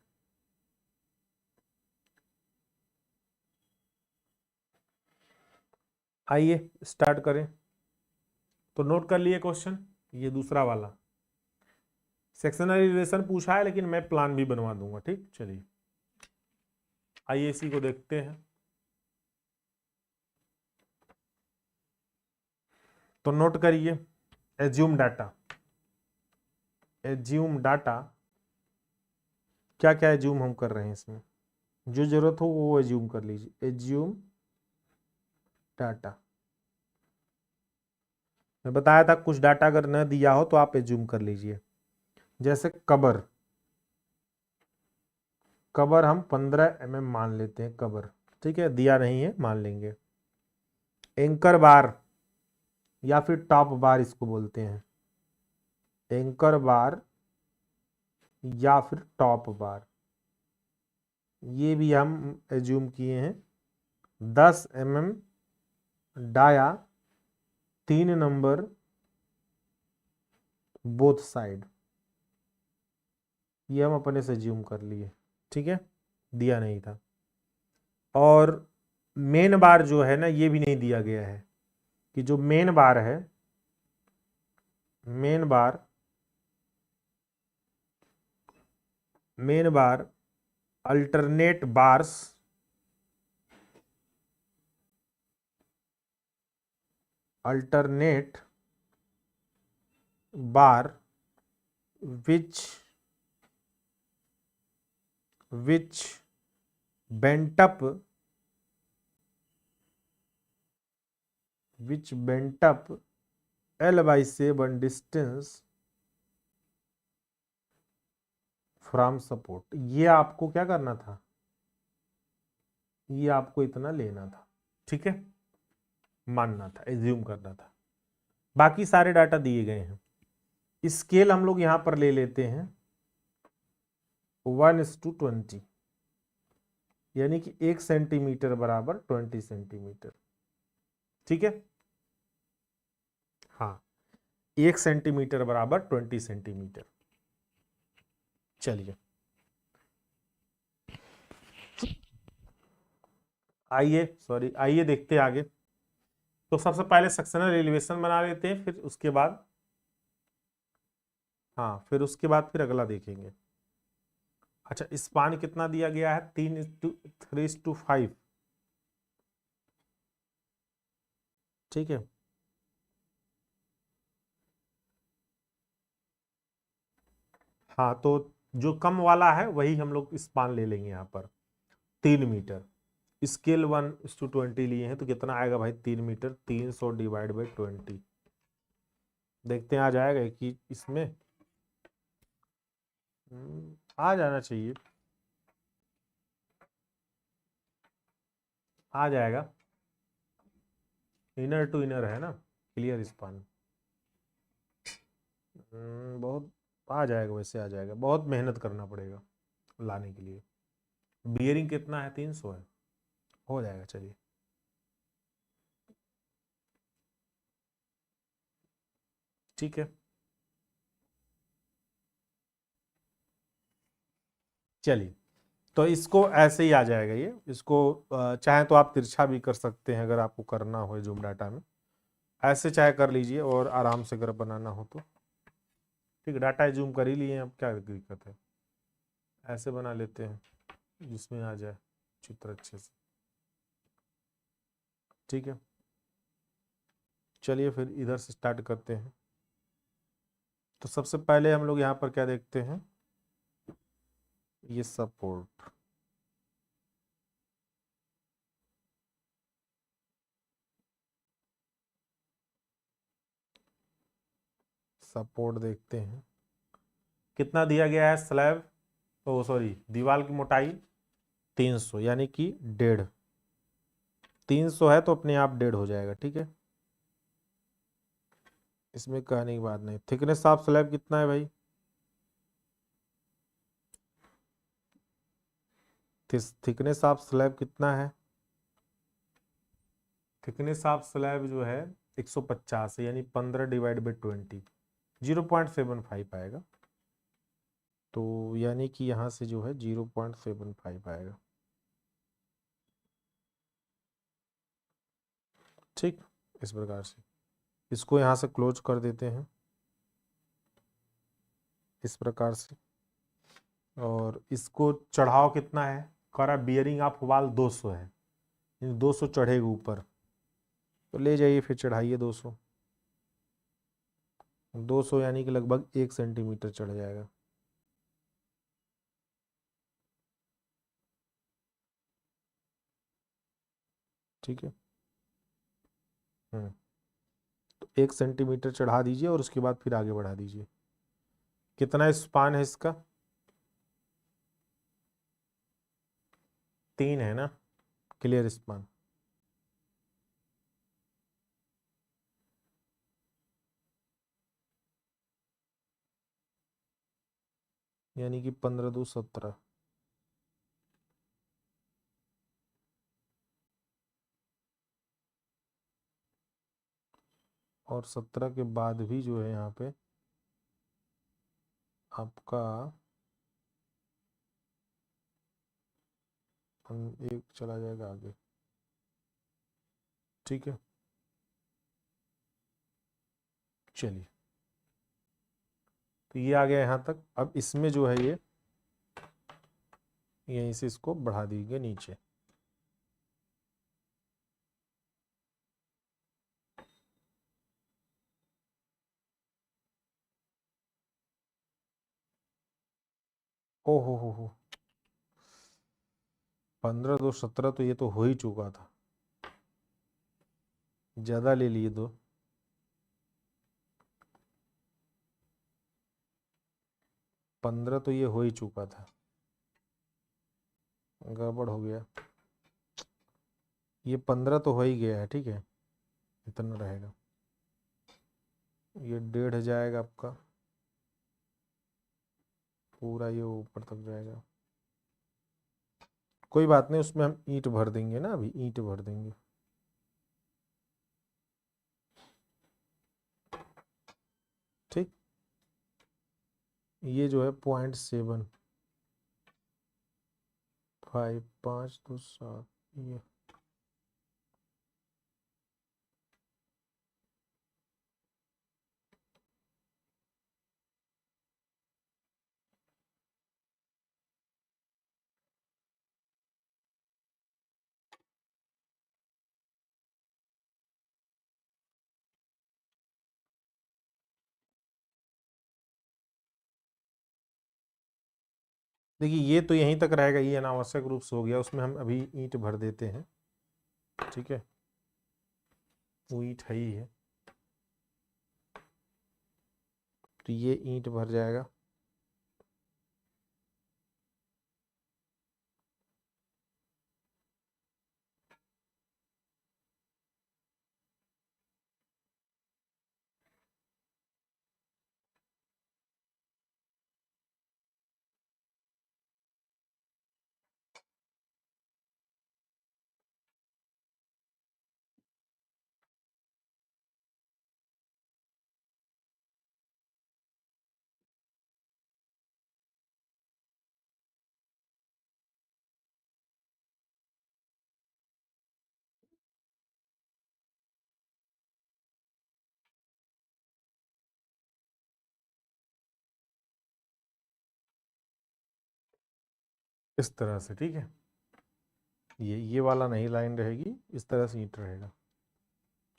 [SPEAKER 1] आइए स्टार्ट करें। तो नोट कर लिए क्वेश्चन, ये दूसरा वाला सेक्शनल रिलेशन पूछा है, लेकिन मैं प्लान भी बनवा दूंगा। ठीक, चलिए आइए इसी को देखते हैं। तो नोट करिए, एज्यूम डाटा। एज्यूम डाटा, क्या क्या एज्यूम हम कर रहे हैं इसमें, जो जरूरत हो वो एज्यूम कर लीजिए। एज्यूम डाटा, मैं बताया था कुछ डाटा अगर न दिया हो तो आप एज्यूम कर लीजिए। जैसे कबर, कबर हम 15 mm मान लेते हैं कबर। ठीक है, दिया नहीं है, मान लेंगे। एंकर बार या फिर टॉप बार इसको बोलते हैं, एंकर बार या फिर टॉप बार, ये भी हम एज्यूम किए हैं। 10 mm dia, 3 number both side, ये हम अपने से एज्यूम कर लिए। ठीक है, दिया नहीं था। और मेन बार जो है ना, ये भी नहीं दिया गया है कि जो मेन बार है, main bar, main bar alternate bars, alternate bar which bent up L/7 distance from support. ये आपको क्या करना था, ये आपको इतना लेना था। ठीक है, मानना था, एज्यूम करना था। बाकी सारे डाटा दिए गए हैं। स्केल हम लोग यहां पर ले लेते हैं 1:20, यानी कि 1 सेंटीमीटर बराबर 20 सेंटीमीटर। ठीक है, हाँ, 1 सेंटीमीटर बराबर 20 सेंटीमीटर। चलिए आइए देखते हैं आगे। तो सबसे पहले सेक्शनल एलिवेशन बना लेते हैं, फिर उसके बाद, हाँ, फिर उसके बाद फिर अगला देखेंगे। अच्छा, स्पान कितना दिया गया है, 3:3:5। ठीक है, हाँ, तो जो कम वाला है वही हम लोग स्पान ले लेंगे यहाँ पर, 3 मीटर। स्केल 1:20 लिए हैं, तो कितना आएगा भाई, 3 मीटर, 300 डिवाइड बाई 20। देखते हैं आ जाएगा कि इसमें आ जाना चाहिए, आ जाएगा। इनर टू इनर है ना, क्लियर स्पान। बहुत आ जाएगा, वैसे आ जाएगा, बहुत मेहनत करना पड़ेगा लाने के लिए। बियरिंग कितना है, 300 है, हो जाएगा। चलिए ठीक है, चलिए तो इसको ऐसे ही आ जाएगा ये। इसको चाहे तो आप तिरछा भी कर सकते हैं, अगर आपको करना हो जूम डाटा में, ऐसे चाहे कर लीजिए, और आराम से अगर बनाना हो तो। ठीक है, डाटा जूम कर ही लिए, अब क्या दिक्कत है, ऐसे बना लेते हैं जिसमें आ जाए चित्र अच्छे से। ठीक है, चलिए फिर इधर से स्टार्ट करते हैं। तो सबसे पहले हम लोग यहाँ पर क्या देखते हैं, ये सपोर्ट, सपोर्ट देखते हैं कितना दिया गया है। स्लैब, ओ सॉरी, दीवार की मोटाई 300, यानी कि 1.5। 300 है तो अपने आप डेड हो जाएगा, ठीक है, इसमें कहने की बात नहीं। थिकनेस ऑफ स्लैब कितना है भाई? थिकनेस ऑफ स्लैब कितना है? थिकनेस ऑफ स्लैब जो है 150 है, यानी 15 डिवाइड बाई 20, 0.75 आएगा। तो यानी कि यहाँ से जो है 0.75 आएगा, ठीक। इस प्रकार से इसको यहाँ से क्लोज कर देते हैं इस प्रकार से। और इसको चढ़ाव कितना है? करा बियरिंग ऑफ वाल 200 है, 200 चढ़ेगा ऊपर, तो ले जाइए फिर चढ़ाइए 200, 200 यानी कि लगभग 1 सेंटीमीटर चढ़ जाएगा। ठीक है, तो 1 सेंटीमीटर चढ़ा दीजिए और उसके बाद फिर आगे बढ़ा दीजिए। कितना स्पान है इसका? 3 है ना क्लियर स्पान। यानी कि 15 2 17, और 17 के बाद भी जो है यहाँ पे आपका एक चला जाएगा आगे, ठीक है। चलिए, तो ये आ गया यहाँ तक। अब इसमें जो है ये यहीं से इसको बढ़ा दीजिए नीचे। ओ हो 15 2 17, तो ये तो हो ही चुका था, ज्यादा ले लिए दो। पंद्रह तो ये हो ही चुका था, गड़बड़ हो गया। ये 15 तो हो ही गया है, ठीक है, इतना रहेगा। ये 1.5 जाएगा आपका, पूरा ये ऊपर तक जाएगा। कोई बात नहीं, उसमें हम ईंट भर देंगे ना, अभी ईंट भर देंगे। ठीक, ये जो है 0.7 5 5 2 7, ये देखिए, ये तो यहीं तक रहेगा, ये अनावश्यक रूप से हो गया, उसमें हम अभी ईंट भर देते हैं, ठीक है, वो ईंट है ही है, तो ये ईंट भर जाएगा। इस तरह से, ठीक है, ये वाला नहीं लाइन रहेगी, इस तरह से ईंट रहेगा।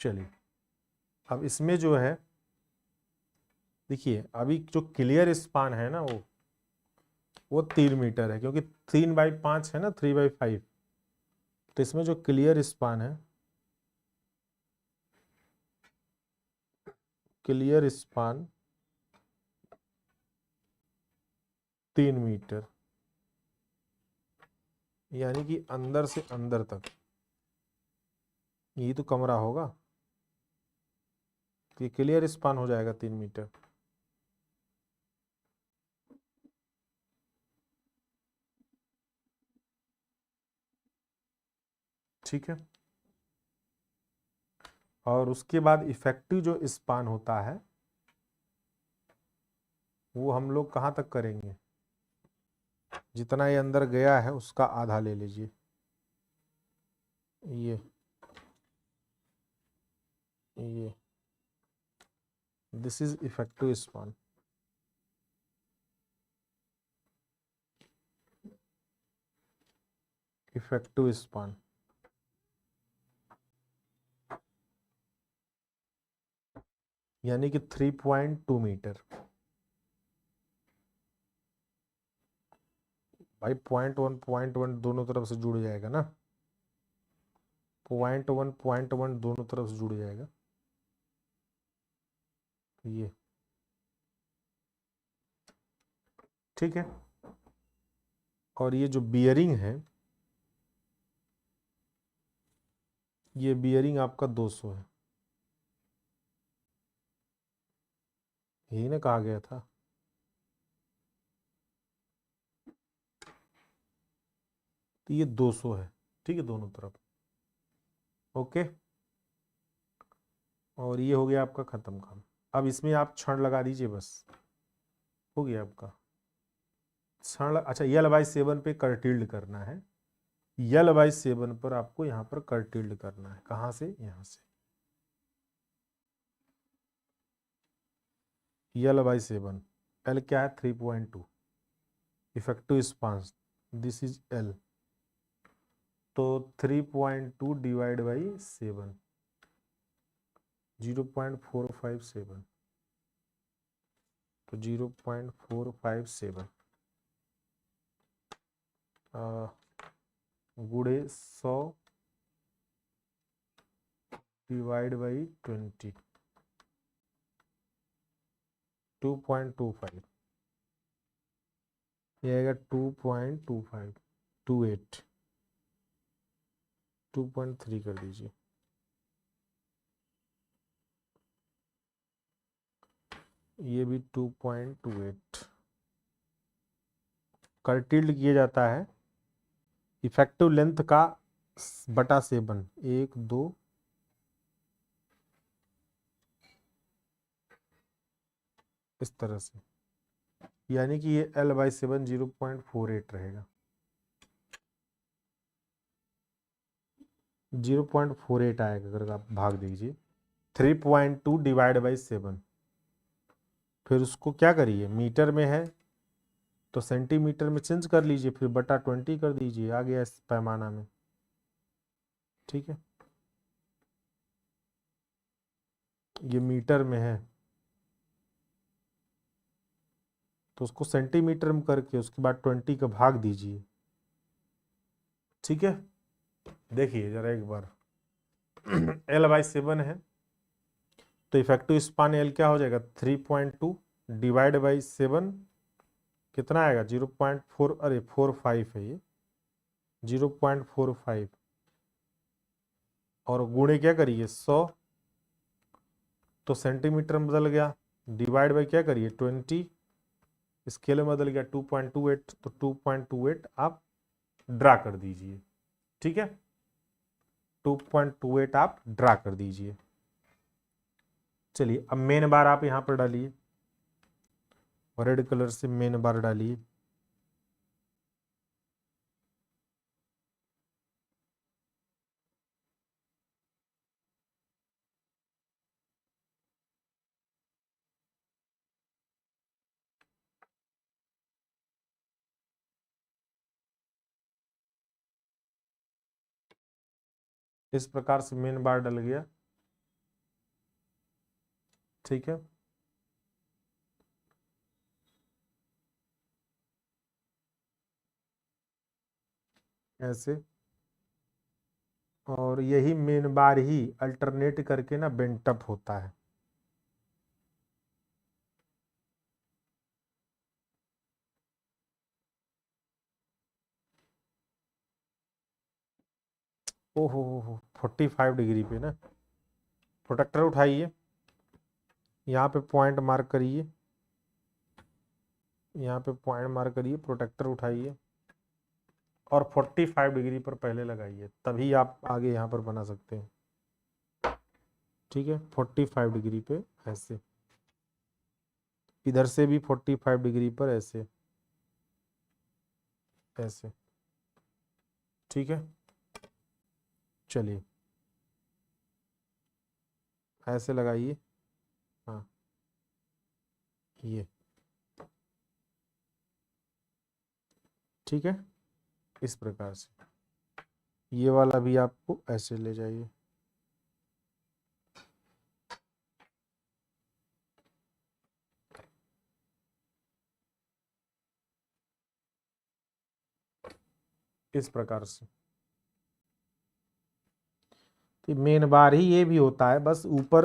[SPEAKER 1] चलिए, अब इसमें जो है देखिए, अभी जो क्लियर स्पान है ना वो 3 मीटर है, क्योंकि 3/5 है ना, 3/5, तो इसमें जो क्लियर स्पान है, क्लियर स्पान 3 मीटर, यानी कि अंदर से अंदर तक ये तो कमरा होगा, तो ये क्लियर स्पान हो जाएगा 3 मीटर। ठीक है, और उसके बाद इफेक्टिव जो स्पान होता है वो हम लोग कहाँ तक करेंगे, जितना ये अंदर गया है उसका आधा ले लीजिए, ये this is effective span. Effective span यानी कि 3.2 मीटर। भाई पॉइंट वन दोनों तरफ से जुड़ जाएगा ना, पॉइंट वन दोनों तरफ से जुड़ जाएगा। ये ठीक है, और ये जो बियरिंग है, ये बियरिंग आपका 200 है, यही ना कहा गया था। तो ये 200 है, ठीक है, दोनों तरफ। ओके, और ये हो गया आपका खत्म काम। अब इसमें आप छड़ लगा दीजिए, बस हो गया आपका छड़। अच्छा, L/7 पे कर्टिल्ड करना है, L/7 पर आपको यहाँ पर कर्टिल्ड करना है। कहाँ से? यहाँ से L/7। L क्या है? 3.2 effective span, this is L। तो 3.2 डिवाइड बाई 7, 0.457, तो 0.457 गुड़े 100 डिवाइड बाई 20, 2.25, ये आएगा 2.25, 28, 2.3 कर दीजिए। ये भी 2.28 कर्टिल्ड किया जाता है इफेक्टिव लेंथ का बटा 7, 1 2 इस तरह से, यानी कि ये L/7 0.48 रहेगा, 0.48 आएगा अगर आप भाग दीजिए 3.2 डिवाइड बाई 7। फिर उसको क्या करिए, मीटर में है तो सेंटीमीटर में चेंज कर लीजिए, फिर बटा 20 कर दीजिए, आ गया इस पैमाना में। ठीक है, ये मीटर में है तो उसको सेंटीमीटर में करके उसके बाद 20 का भाग दीजिए। ठीक है, देखिए जरा एक बार L/7 है तो इफेक्टिव स्पान L क्या हो जाएगा, 3.2 डिवाइड बाई 7, कितना आएगा 0.4, अरे 45 है ये, 0.45, और गुणे क्या करिए 100, तो सेंटीमीटर में बदल गया, डिवाइड बाई क्या करिए 20, स्केल में बदल गया 2.28, तो 2.28 आप ड्रा कर दीजिए। ठीक है, 2.28 आप ड्रा कर दीजिए। चलिए अब मेन बार आप यहां पर डालिए, रेड कलर से मेन बार डालिए। इस प्रकार से मेन बार डल गया। ठीक है, ऐसे, और यही मेन बार ही अल्टरनेट करके ना बेंटअप होता है। ओहो, 45 डिग्री पे ना। प्रोटेक्टर उठाइए, यहाँ पे पॉइंट मार्क करिए, यहाँ पे पॉइंट मार्क करिए, प्रोटेक्टर उठाइए और 45 डिग्री पर पहले लगाइए, तभी आप आगे यहाँ पर बना सकते हैं। ठीक है, 45 डिग्री पे ऐसे, इधर से भी 45 डिग्री पर ऐसे ऐसे। ठीक है, चलिए ऐसे लगाइए। हाँ, ये ठीक है, इस प्रकार से ये वाला भी आपको ऐसे ले जाइए। इस प्रकार से तो मेन बार ही ये भी होता है, बस ऊपर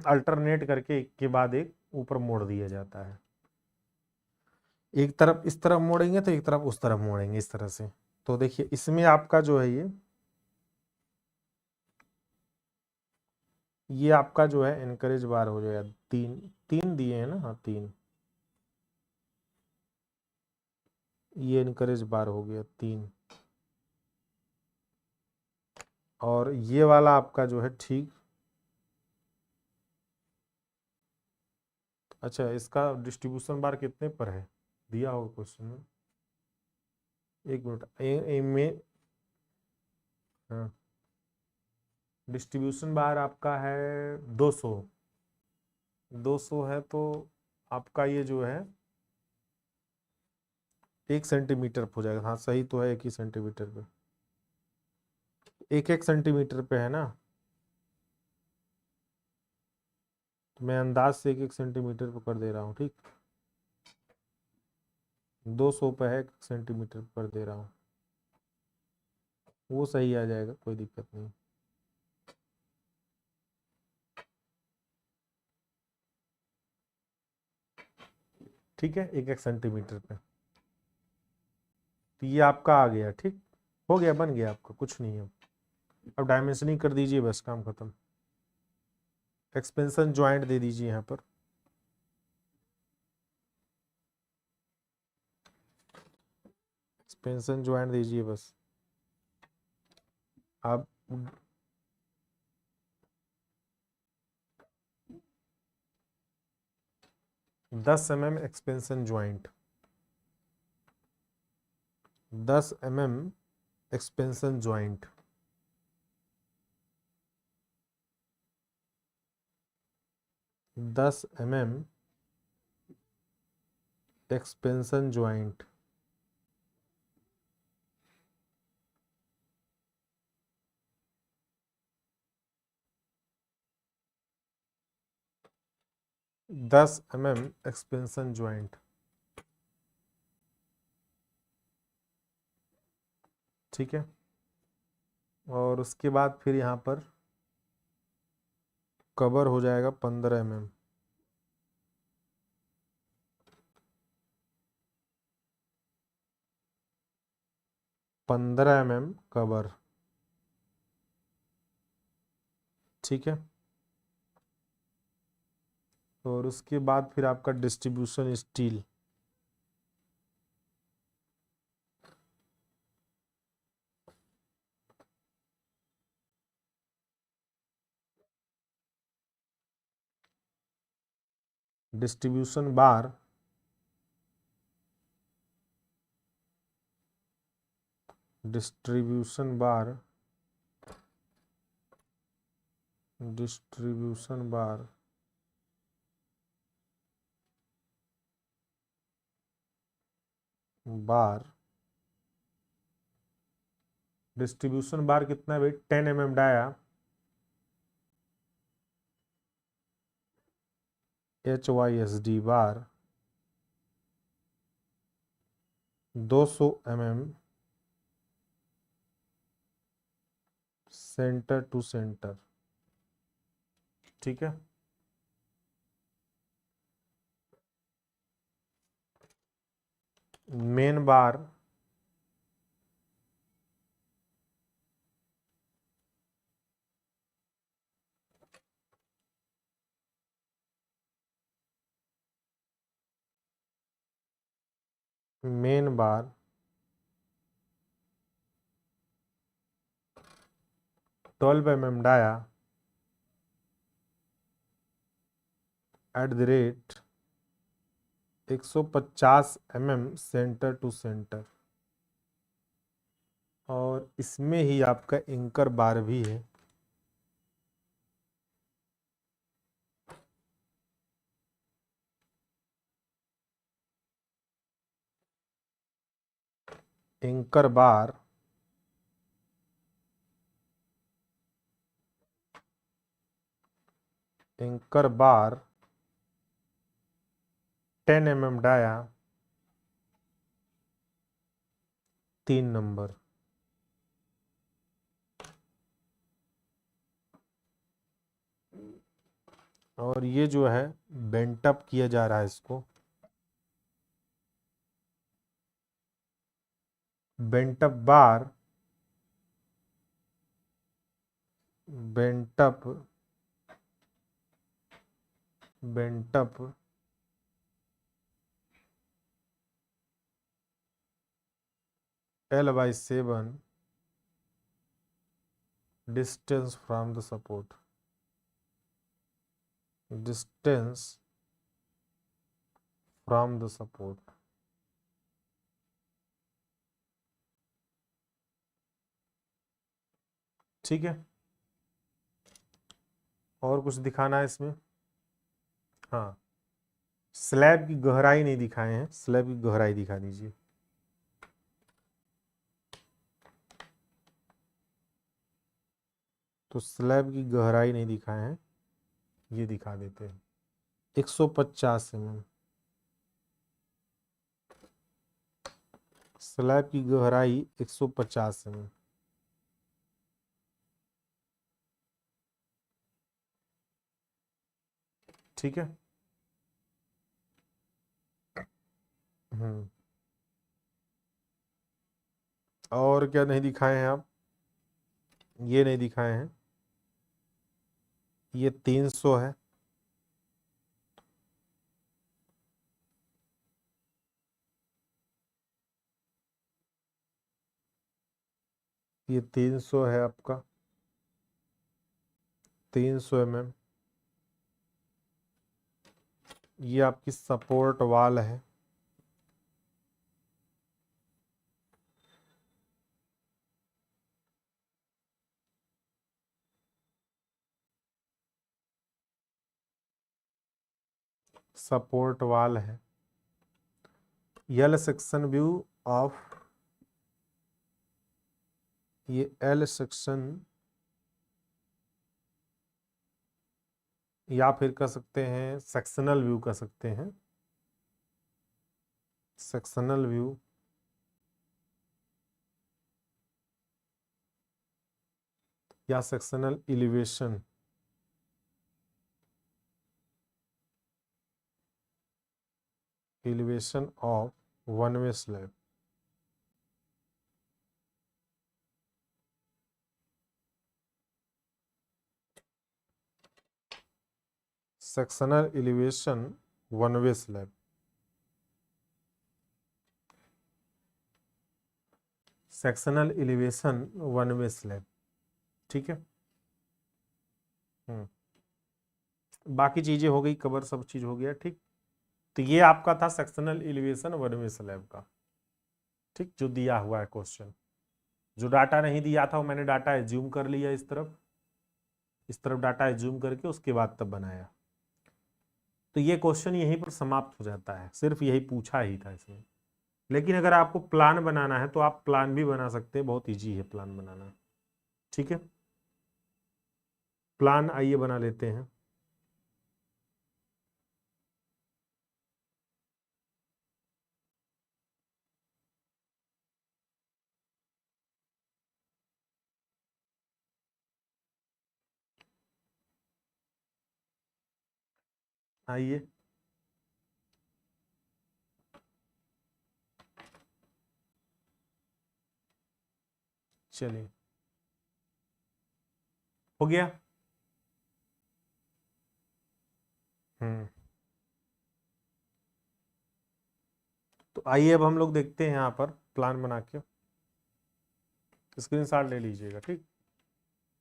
[SPEAKER 1] अल्टरनेट करके एक के बाद एक ऊपर मोड़ दिया जाता है। एक तरफ इस तरफ मोड़ेंगे तो एक तरफ उस तरफ मोड़ेंगे, इस तरह से। तो देखिए इसमें आपका जो है ये आपका जो है एनकरेज बार हो जाएगा। तीन तीन दिए हैं ना, हाँ तीन, ये एनकरेज बार हो गया 3। और ये वाला आपका जो है ठीक। अच्छा, इसका डिस्ट्रीब्यूशन बार कितने पर है, दिया होगा क्वेश्चन में। एक मिनट में, हाँ, डिस्ट्रीब्यूशन बार आपका है 200। 200 है तो आपका ये जो है 1 सेंटीमीटर हो जाएगा। हाँ सही तो है, 1 ही सेंटीमीटर पे, 1 1 सेंटीमीटर पे है ना। तो मैं अंदाज से 1 1 सेंटीमीटर पर कर दे रहा हूँ। ठीक, 200 पे है, 1 सेंटीमीटर पर दे रहा हूँ, वो सही आ जाएगा, कोई दिक्कत नहीं। ठीक है, 1 1 सेंटीमीटर पे। तो ये आपका आ गया, ठीक हो गया, बन गया आपका, कुछ नहीं है। अब डायमेंशनिंग कर दीजिए, बस काम खत्म। एक्सपेंशन ज्वाइंट दे दीजिए यहाँ पर। एक्सपेंशन ज्वाइंट दीजिए बस। आप 10 mm expansion joint, 10 mm expansion joint, 10 mm expansion joint. दस mm एक्सपेंशन ज्वाइंट। ठीक है, और उसके बाद फिर यहाँ पर कवर हो जाएगा 15 mm। 15 mm cover. ठीक है, और उसके बाद फिर आपका distribution steel. Distribution bar, distribution bar, distribution bar, bar, distribution bar कितना है भाई, 10 mm dia, HYSD bar 200 mm centre to centre. ठीक है, main bar main bar 12 mm dia @ 150 mm centre to centre, और इसमें ही आपका एंकर बार भी है। Anchor bar anchor bar 10 mm dia 3 number. और ये जो है बेंट अप किया जा रहा है, इसको bent up bar bent up bent up L/7 distance from the support, distance from the support। ठीक है, और कुछ दिखाना है इसमें? हाँ, स्लैब की गहराई नहीं दिखाए हैं, स्लैब की गहराई दिखा दीजिए। तो स्लैब की गहराई नहीं दिखाए हैं, ये दिखा देते हैं। 150 mm स्लैब की गहराई 150 mm। ठीक है। हम्म, और क्या नहीं दिखाए हैं आप? ये नहीं दिखाए हैं, ये 300 है, ये 300 है आपका, 300 mm। ये आपकी सपोर्ट वाल है, सपोर्ट वाल है। एल सेक्शन व्यू ऑफ, ये एल सेक्शन, या फिर कह सकते हैं सेक्शनल व्यू कह सकते हैं, सेक्शनल व्यू। या sectional elevation, elevation of one way slab. Sectional elevation one way slab, sectional elevation one way slab. ठीक है। बाकी चीजें हो गई कवर, सब चीज हो गया। ठीक, तो ये आपका था sectional elevation one way slab का। ठीक, जो दिया हुआ है क्वेश्चन। जो डाटा नहीं दिया था वो मैंने डाटा एज्यूम कर लिया, इस तरफ डाटा एज्यूम करके उसके बाद तब बनाया। तो ये क्वेश्चन यहीं पर समाप्त हो जाता है, सिर्फ यही पूछा ही था इसमें। लेकिन अगर आपको प्लान बनाना है तो आप प्लान भी बना सकते हैं, बहुत इजी है प्लान बनाना। ठीक है, प्लान आइए बना लेते हैं। आइए, चलिए, हो गया। तो आइए अब हम लोग देखते हैं यहाँ पर प्लान बना के, स्क्रीनशॉट ले लीजिएगा। ठीक,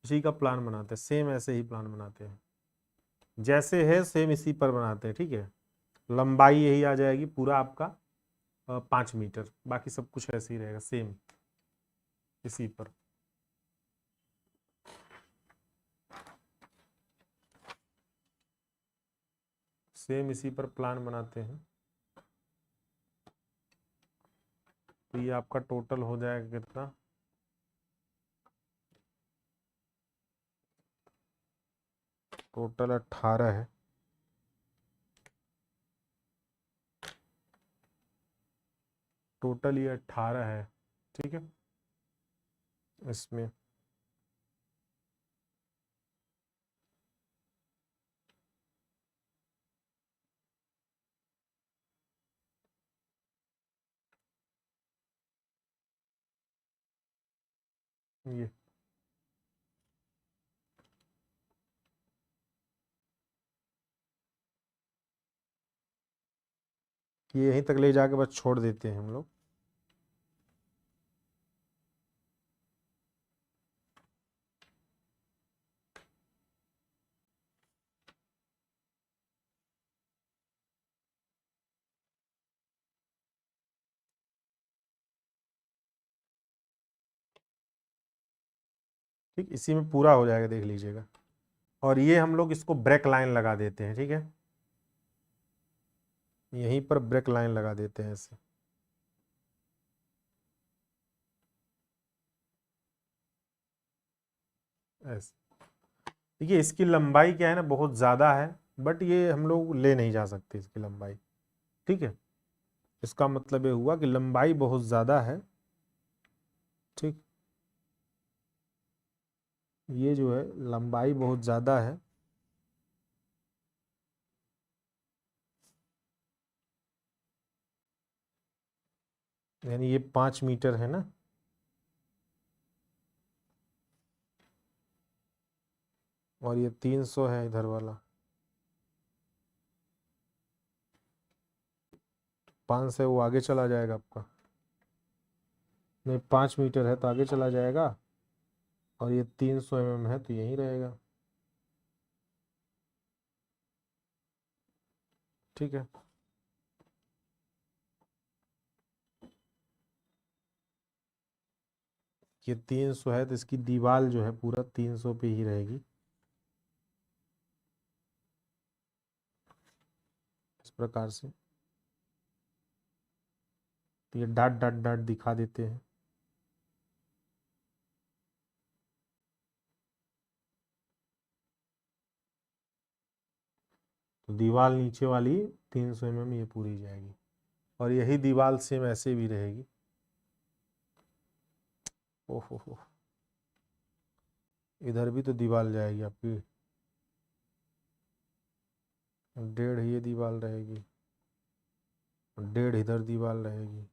[SPEAKER 1] इसी का प्लान बनाते हैं, सेम ऐसे ही प्लान बनाते हैं, जैसे है सेम इसी पर बनाते हैं। ठीक है, लंबाई यही आ जाएगी पूरा आपका 5 मीटर, बाकी सब कुछ ऐसे ही रहेगा सेम इसी पर। सेम इसी पर प्लान बनाते हैं। तो ये आपका टोटल हो जाएगा कितना, टोटल 18 है। टोटल ये 18 है। ठीक है, इसमें ये यहीं तक ले जाके बस छोड़ देते हैं हम लोग। ठीक, इसी में पूरा हो जाएगा, देख लीजिएगा। और ये हम लोग इसको ब्रेक लाइन लगा देते हैं। ठीक है, यहीं पर ब्रेक लाइन लगा देते हैं ऐसे। ऐसे देखिए, इसकी लंबाई क्या है ना, बहुत ज़्यादा है, बट ये हम लोग ले नहीं जा सकते इसकी लंबाई। ठीक है, इसका मतलब ये हुआ कि लंबाई बहुत ज़्यादा है। ठीक, ये जो है लंबाई बहुत ज़्यादा है। यानी ये 5 मीटर है ना, और ये 300 है इधर वाला। 5 से वो आगे चला जाएगा आपका, नहीं 5 मीटर है तो आगे चला जाएगा, और ये 300 mm है तो यहीं रहेगा। ठीक है, ये 300 है तो इसकी दीवार जो है पूरा 300 पे ही रहेगी, इस प्रकार से। तो ये डॉट डॉट डॉट दिखा देते हैं। तो दीवार नीचे वाली 300 mm ये पूरी जाएगी, और यही दीवार सेम ऐसे भी रहेगी। ओहो, इधर भी तो दीवार जाएगी आपकी, 1.5 ये दीवार रहेगी, 1.5 इधर दीवार रहेगी।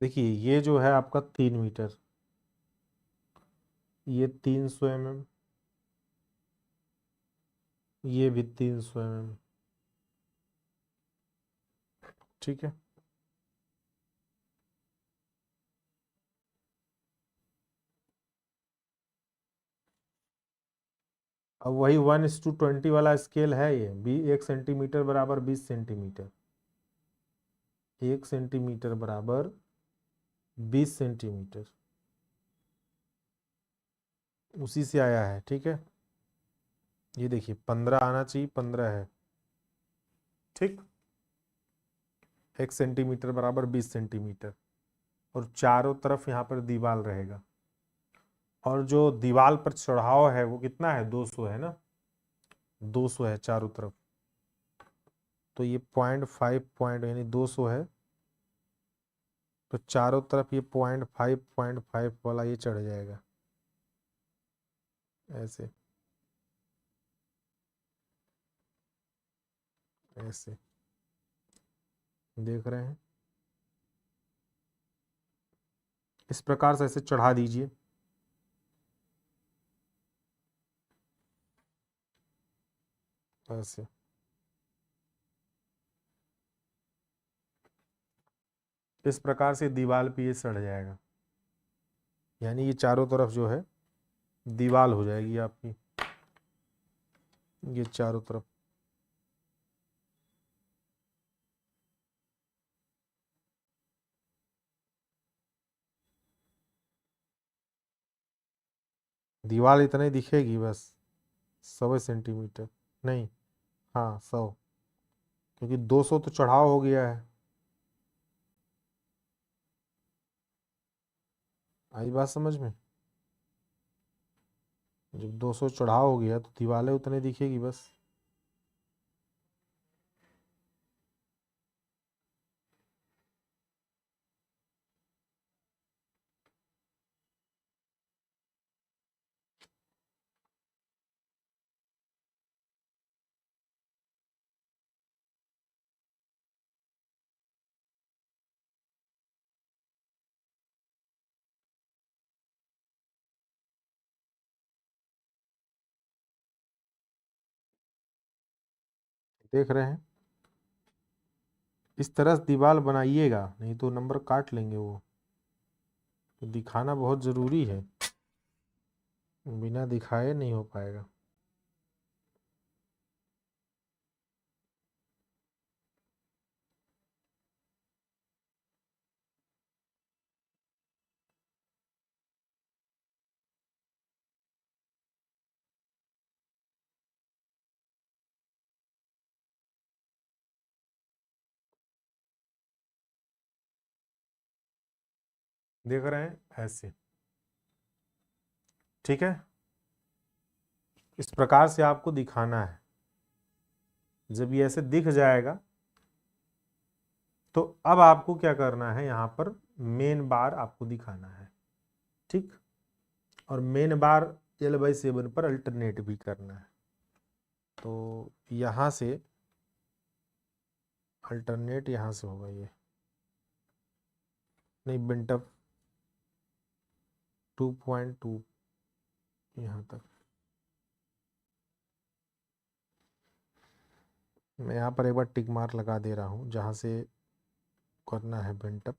[SPEAKER 1] देखिए, ये जो है आपका 3 मीटर, ये 300 mm, ये भी 300 mm। ठीक है, अब वही 1:20 वाला स्केल है ये भी। 1 सेंटीमीटर बराबर 20 सेंटीमीटर, 1 सेंटीमीटर बराबर 20 सेंटीमीटर, उसी से आया है। ठीक है, ये देखिए 15 आना चाहिए, 15 है। ठीक, 1 सेंटीमीटर बराबर 20 सेंटीमीटर, और चारों तरफ यहाँ पर दीवार रहेगा, और जो दीवार पर चढ़ाव है वो कितना है, 200 है ना, 200 है चारों तरफ। तो ये 0.5 पॉइंट यानी 200 है, तो चारों तरफ ये 0.5 वाला ये चढ़ जाएगा। ऐसे ऐसे देख रहे हैं, इस प्रकार से ऐसे चढ़ा दीजिए। ऐसे इस प्रकार से दीवार पे ये सड़ जाएगा, यानी ये चारों तरफ जो है दीवार हो जाएगी आपकी, ये चारों तरफ। दीवार इतने दिखेगी बस, 100 सेंटीमीटर, नहीं, हाँ 100, क्योंकि 200 तो चढ़ाव हो गया है। आई बात समझ में? जब 200 चढ़ाव हो गया तो दीवारें उतने दिखेगी बस। देख रहे हैं, इस तरह से दीवार बनाइएगा, नहीं तो नंबर काट लेंगे वो। तो दिखाना बहुत ज़रूरी है, बिना दिखाए नहीं हो पाएगा। देख रहे हैं ऐसे, ठीक है, इस प्रकार से आपको दिखाना है। जब ये ऐसे दिख जाएगा तो अब आपको क्या करना है, यहाँ पर मेन बार आपको दिखाना है, ठीक। और मेन बार L/7 पर अल्टरनेट भी करना है। तो यहाँ से अल्टरनेट यहाँ से होगा, ये नहीं, बिंटअप 2.2 यहाँ तक। मैं यहाँ पर एक बार टिक मार्क लगा दे रहा हूँ जहाँ से करना है बिंटअप।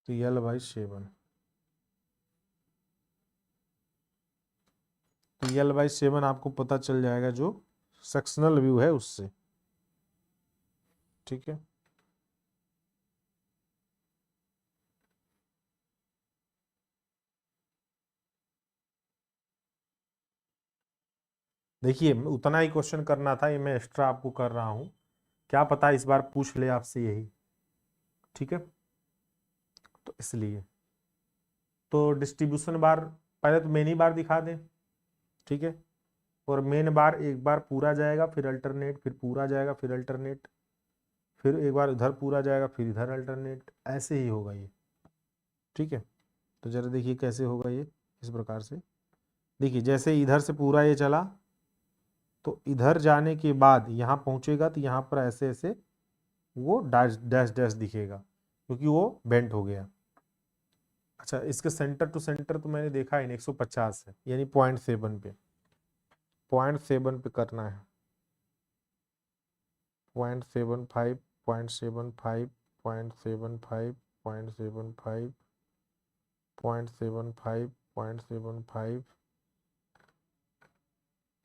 [SPEAKER 1] तो L/7, तो L/7 आपको पता चल जाएगा जो सेक्शनल व्यू है उससे, ठीक है। देखिए उतना ही क्वेश्चन करना था, ये मैं एक्स्ट्रा आपको कर रहा हूँ, क्या पता इस बार पूछ ले आपसे यही, ठीक है। तो इसलिए तो डिस्ट्रीब्यूशन बार पहले तो मेन ही बार दिखा दें, ठीक है। और मेन बार एक बार पूरा जाएगा, फिर अल्टरनेट, फिर पूरा जाएगा, फिर अल्टरनेट, फिर एक बार इधर पूरा जाएगा, फिर इधर अल्टरनेट, ऐसे ही होगा ये, ठीक है। तो जरा देखिए कैसे होगा ये, इस प्रकार से देखिए, जैसे इधर से पूरा ये चला तो इधर जाने के बाद यहाँ पहुँचेगा तो यहाँ पर ऐसे ऐसे वो डैश डैश डैश दिखेगा, क्योंकि वो बेंट हो गया। अच्छा, इसके सेंटर टू सेंटर तो मैंने देखा है 150 है, यानी 0.7 पे, 0.7 पे करना है, 0.75, 0.75, 0.75, 0.75, 0.75, 0.75,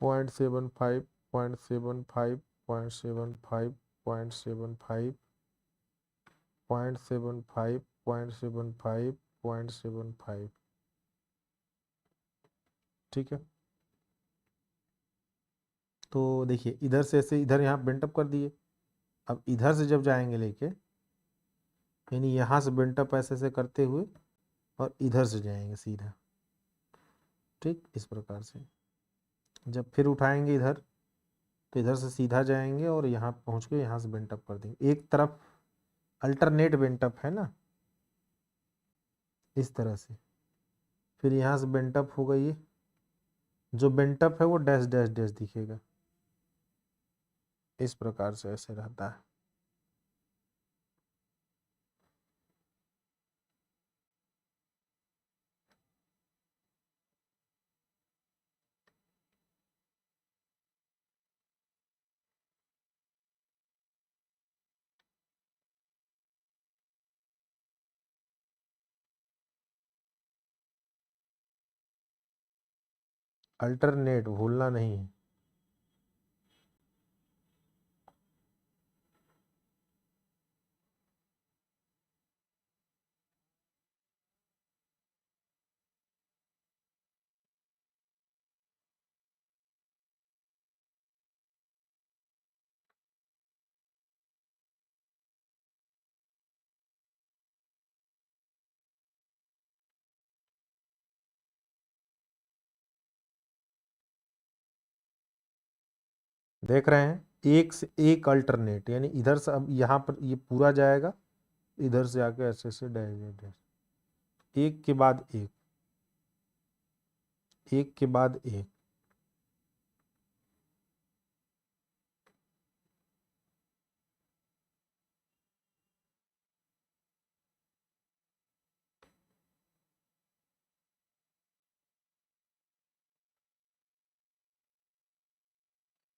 [SPEAKER 1] 0.75, 0.75, 0.75, 0.75, 0.75, 0.75, 0.75, ठीक है। तो देखिए इधर से ऐसे इधर यहाँ बेंटअप कर दिए, अब इधर से जब जाएंगे लेके, यानी यहाँ से बेंटअप ऐसे ऐसे करते हुए और इधर से जाएंगे सीधा, ठीक, इस प्रकार से। जब फिर उठाएंगे इधर तो इधर से सीधा जाएंगे और यहाँ पहुँच के यहाँ से बेंट अप कर देंगे। एक तरफ अल्टरनेट बेंट अप है ना, इस तरह से। फिर यहाँ से बेंट अप होगा, ये जो बेंट अप है वो डैश डैश डैश दिखेगा, इस प्रकार से ऐसे रहता है। अल्टरनेट भूलना नहीं है। देख रहे हैं, एक से एक अल्टरनेट, यानी इधर से अब यहाँ पर ये पूरा जाएगा, इधर से आके ऐसे ऐसे डैश डैश डैश, एक के बाद एक, एक के बाद एक।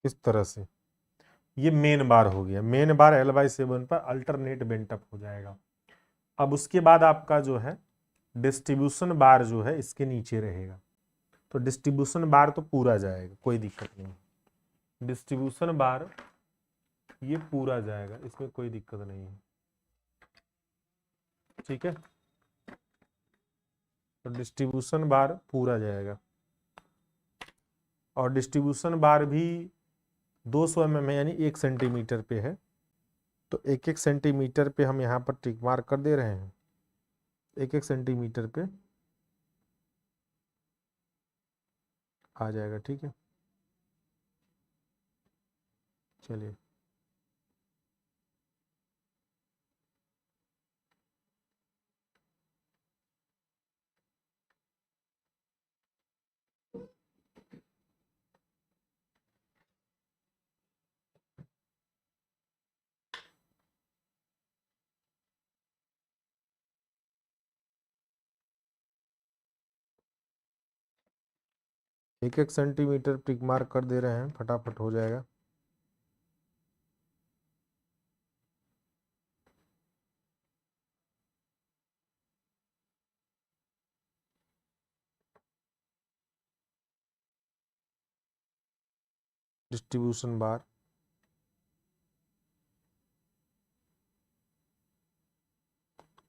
[SPEAKER 1] इस तरह से ये मेन बार हो गया। मेन बार L/7 पर अल्टरनेट बेंट अप हो जाएगा। अब उसके बाद आपका जो है डिस्ट्रीब्यूशन बार जो है इसके नीचे रहेगा। तो डिस्ट्रीब्यूशन बार तो पूरा जाएगा, कोई दिक्कत नहीं। डिस्ट्रीब्यूशन बार ये पूरा जाएगा, इसमें कोई दिक्कत नहीं है, ठीक है। तो डिस्ट्रीब्यूशन बार पूरा जाएगा, और डिस्ट्रीब्यूशन बार भी 200 mm यानी 1 सेंटीमीटर पे है। तो 1-1 सेंटीमीटर पे हम यहाँ पर टिक मार्क कर दे रहे हैं, 1-1 सेंटीमीटर पे आ जाएगा, ठीक है। चलिए, एक एक सेंटीमीटर टिक मार्क कर दे रहे हैं, फटाफट हो जाएगा। डिस्ट्रीब्यूशन बार,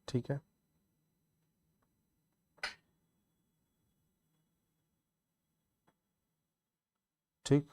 [SPEAKER 1] ठीक है। ठीक,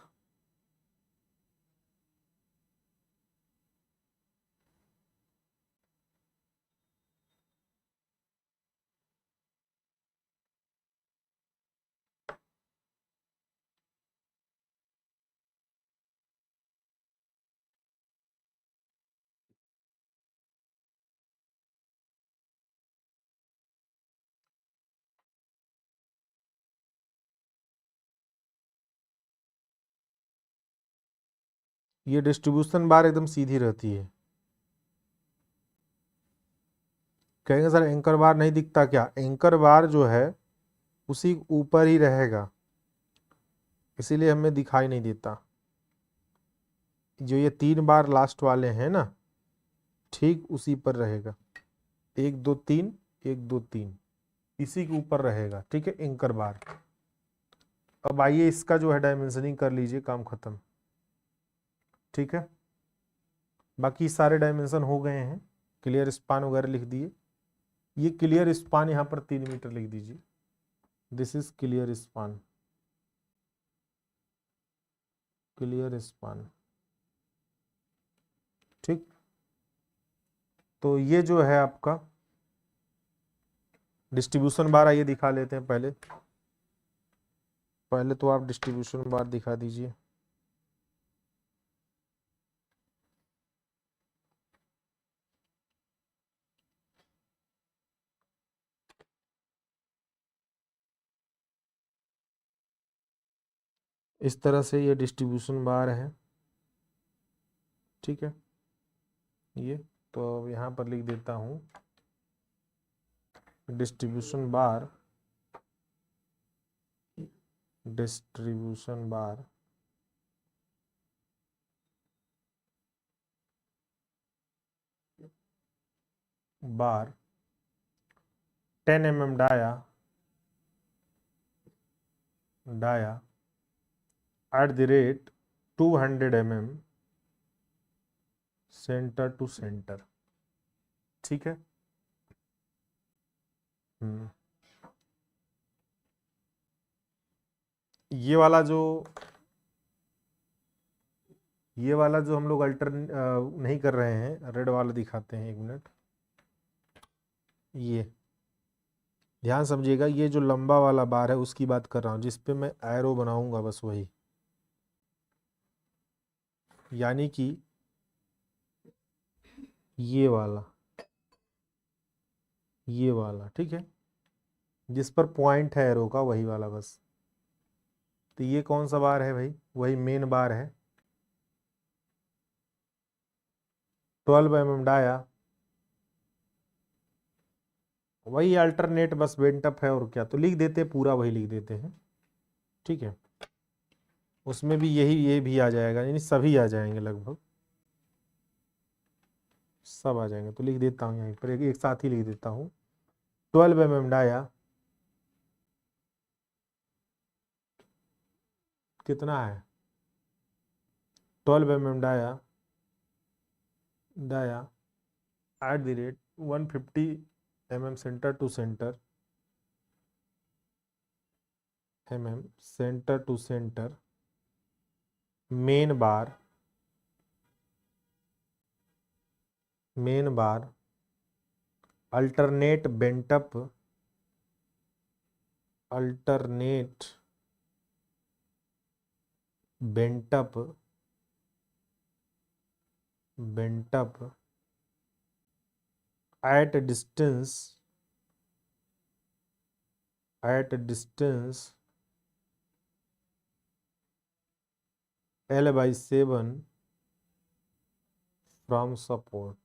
[SPEAKER 1] ये डिस्ट्रीब्यूशन बार एकदम सीधी रहती है। कहेंगे सर एंकर बार नहीं दिखता क्या? एंकर बार जो है उसी ऊपर ही रहेगा, इसीलिए हमें दिखाई नहीं देता। जो ये 3 बार लास्ट वाले हैं ना, ठीक उसी पर रहेगा, 1 2 3, 1 2 3, इसी के ऊपर रहेगा, ठीक है, एंकर बार। अब आइए इसका जो है डायमेंशनिंग कर लीजिए, काम खत्म, ठीक है। बाकी सारे डायमेंशन हो गए हैं, क्लियर स्पान वगैरह लिख दिए। ये क्लियर स्पान यहाँ पर 3 मीटर लिख दीजिए, this is clear span, clear span, ठीक। तो ये जो है आपका डिस्ट्रीब्यूशन बार आइए दिखा लेते हैं पहले। पहले तो आप डिस्ट्रीब्यूशन बार दिखा दीजिए। इस तरह से ये डिस्ट्रीब्यूशन बार है, ठीक है। ये तो अब यहाँ पर लिख देता हूँ distribution bar, distribution bar bar 10 mm dia at the rate 200 mm centre to centre, ठीक है। ये वाला जो हम लोग अल्टर नहीं कर रहे हैं, रेड वाला दिखाते हैं, 1 मिनट। ये ध्यान समझिएगा, ये जो लंबा वाला बार है उसकी बात कर रहा हूँ, जिस पे मैं एरो बनाऊंगा, बस वही। यानी कि ये वाला, ठीक है, जिस पर पॉइंट है एरो का, वही वाला बस। तो ये कौन सा बार है भाई? वही मेन बार है। 12 mm डाया, वही अल्टरनेट, बस बेंट अप है और क्या। तो लिख देते, पूरा वही लिख देते हैं, ठीक है। उसमें भी ये भी आ जाएगा, यानी सभी आ जाएंगे, लगभग सब आ जाएंगे। तो लिख देता हूँ यहीं पर, एक साथ ही लिख देता हूँ। 12 mm डाया कितना है? 12 mm dia at the rate 150 mm centre to centre, centre to centre, main bar alternate bent up, bent up at a distance L/7 from support।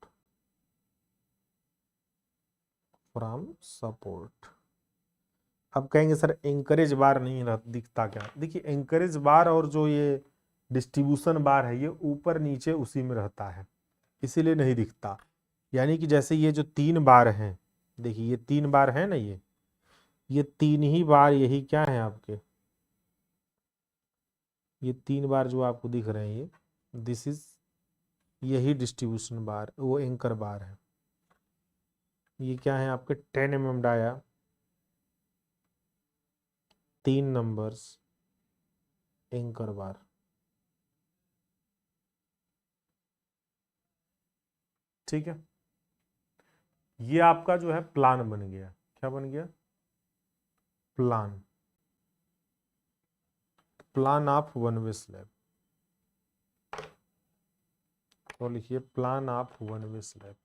[SPEAKER 1] अब कहेंगे सर एंकरेज बार नहीं दिखता क्या? देखिए, एंकरेज बार और जो ये डिस्ट्रीब्यूशन बार है, ये ऊपर नीचे उसी में रहता है, इसीलिए नहीं दिखता। यानी कि जैसे ये जो 3 बार हैं, देखिए ये 3 बार है ना, ये 3 ही बार, यही क्या है आपके, ये 3 बार जो आपको दिख रहे हैं, ये दिस इज, यही डिस्ट्रीब्यूशन बार, वो एंकर बार है। ये क्या है आपके? 10 mm डाया, 3 नंबर्स, एंकर बार, ठीक है। ये आपका जो है प्लान बन गया। क्या बन गया? Plan of one way slab. तो लिखिए plan of one way slab.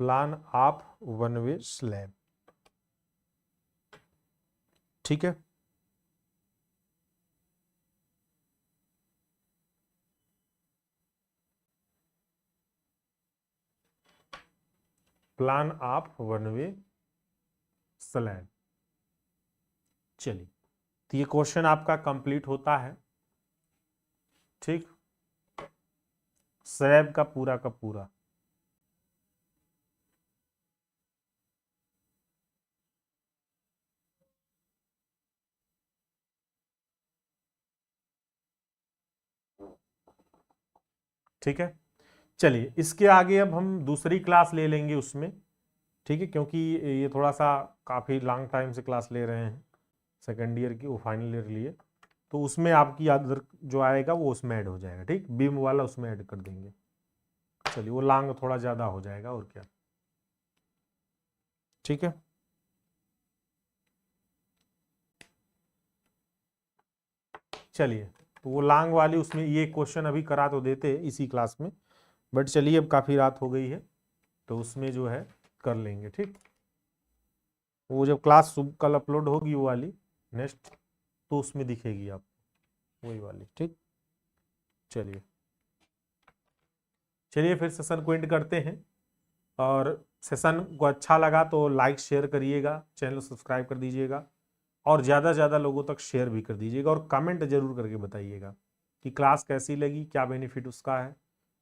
[SPEAKER 1] Plan of one way slab, ठीक है। Plan of one way slab. चलिए, तो ये क्वेश्चन आपका कंप्लीट होता है, ठीक। स्लैब का पूरा ठीक है। चलिए, इसके आगे अब हम दूसरी क्लास ले लेंगे उसमें, ठीक है, क्योंकि ये थोड़ा सा काफ़ी लॉन्ग टाइम से क्लास ले रहे हैं सेकेंड ईयर की, वो फाइनल ईयर लिए, तो उसमें आपकी अदर जो आएगा वो उसमें ऐड हो जाएगा। ठीक, बीम वाला उसमें ऐड कर देंगे। चलिए, वो लॉन्ग थोड़ा ज़्यादा हो जाएगा और क्या। ठीक है, चलिए, तो वो लॉन्ग वाली उसमें ये क्वेश्चन अभी करा तो देते इसी क्लास में, बट चलिए अब काफ़ी रात हो गई है तो उसमें जो है कर लेंगे। ठीक, वो जब क्लास कल अपलोड होगी वो वाली नेक्स्ट, तो उसमें दिखेगी आप वही वाली। ठीक, चलिए चलिए फिर सेशन को एंड करते हैं, और सेशन को अच्छा लगा तो लाइक शेयर करिएगा, चैनल सब्सक्राइब कर दीजिएगा, और ज़्यादा से ज़्यादा लोगों तक शेयर भी कर दीजिएगा, और कमेंट जरूर करके बताइएगा कि क्लास कैसी लगी, क्या बेनिफिट उसका है।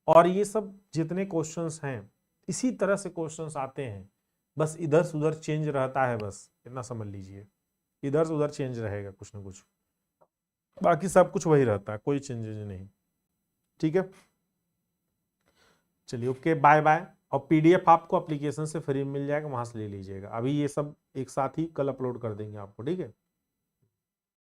[SPEAKER 1] और ये सब जितने क्वेश्चंस हैं इसी तरह से क्वेश्चंस आते हैं, बस इधर से उधर चेंज रहता है, बस इतना समझ लीजिए, इधर से उधर चेंज रहेगा कुछ ना कुछ, बाकी सब कुछ वही रहता है, कोई चेंजेज नहीं। ठीक है, चलिए ओके, बाय बाय। और पीडीएफ आपको एप्लीकेशन से फ्री मिल जाएगा, वहां से ले लीजिएगा। अभी ये सब एक साथ ही कल अपलोड कर देंगे आपको। ठीक है।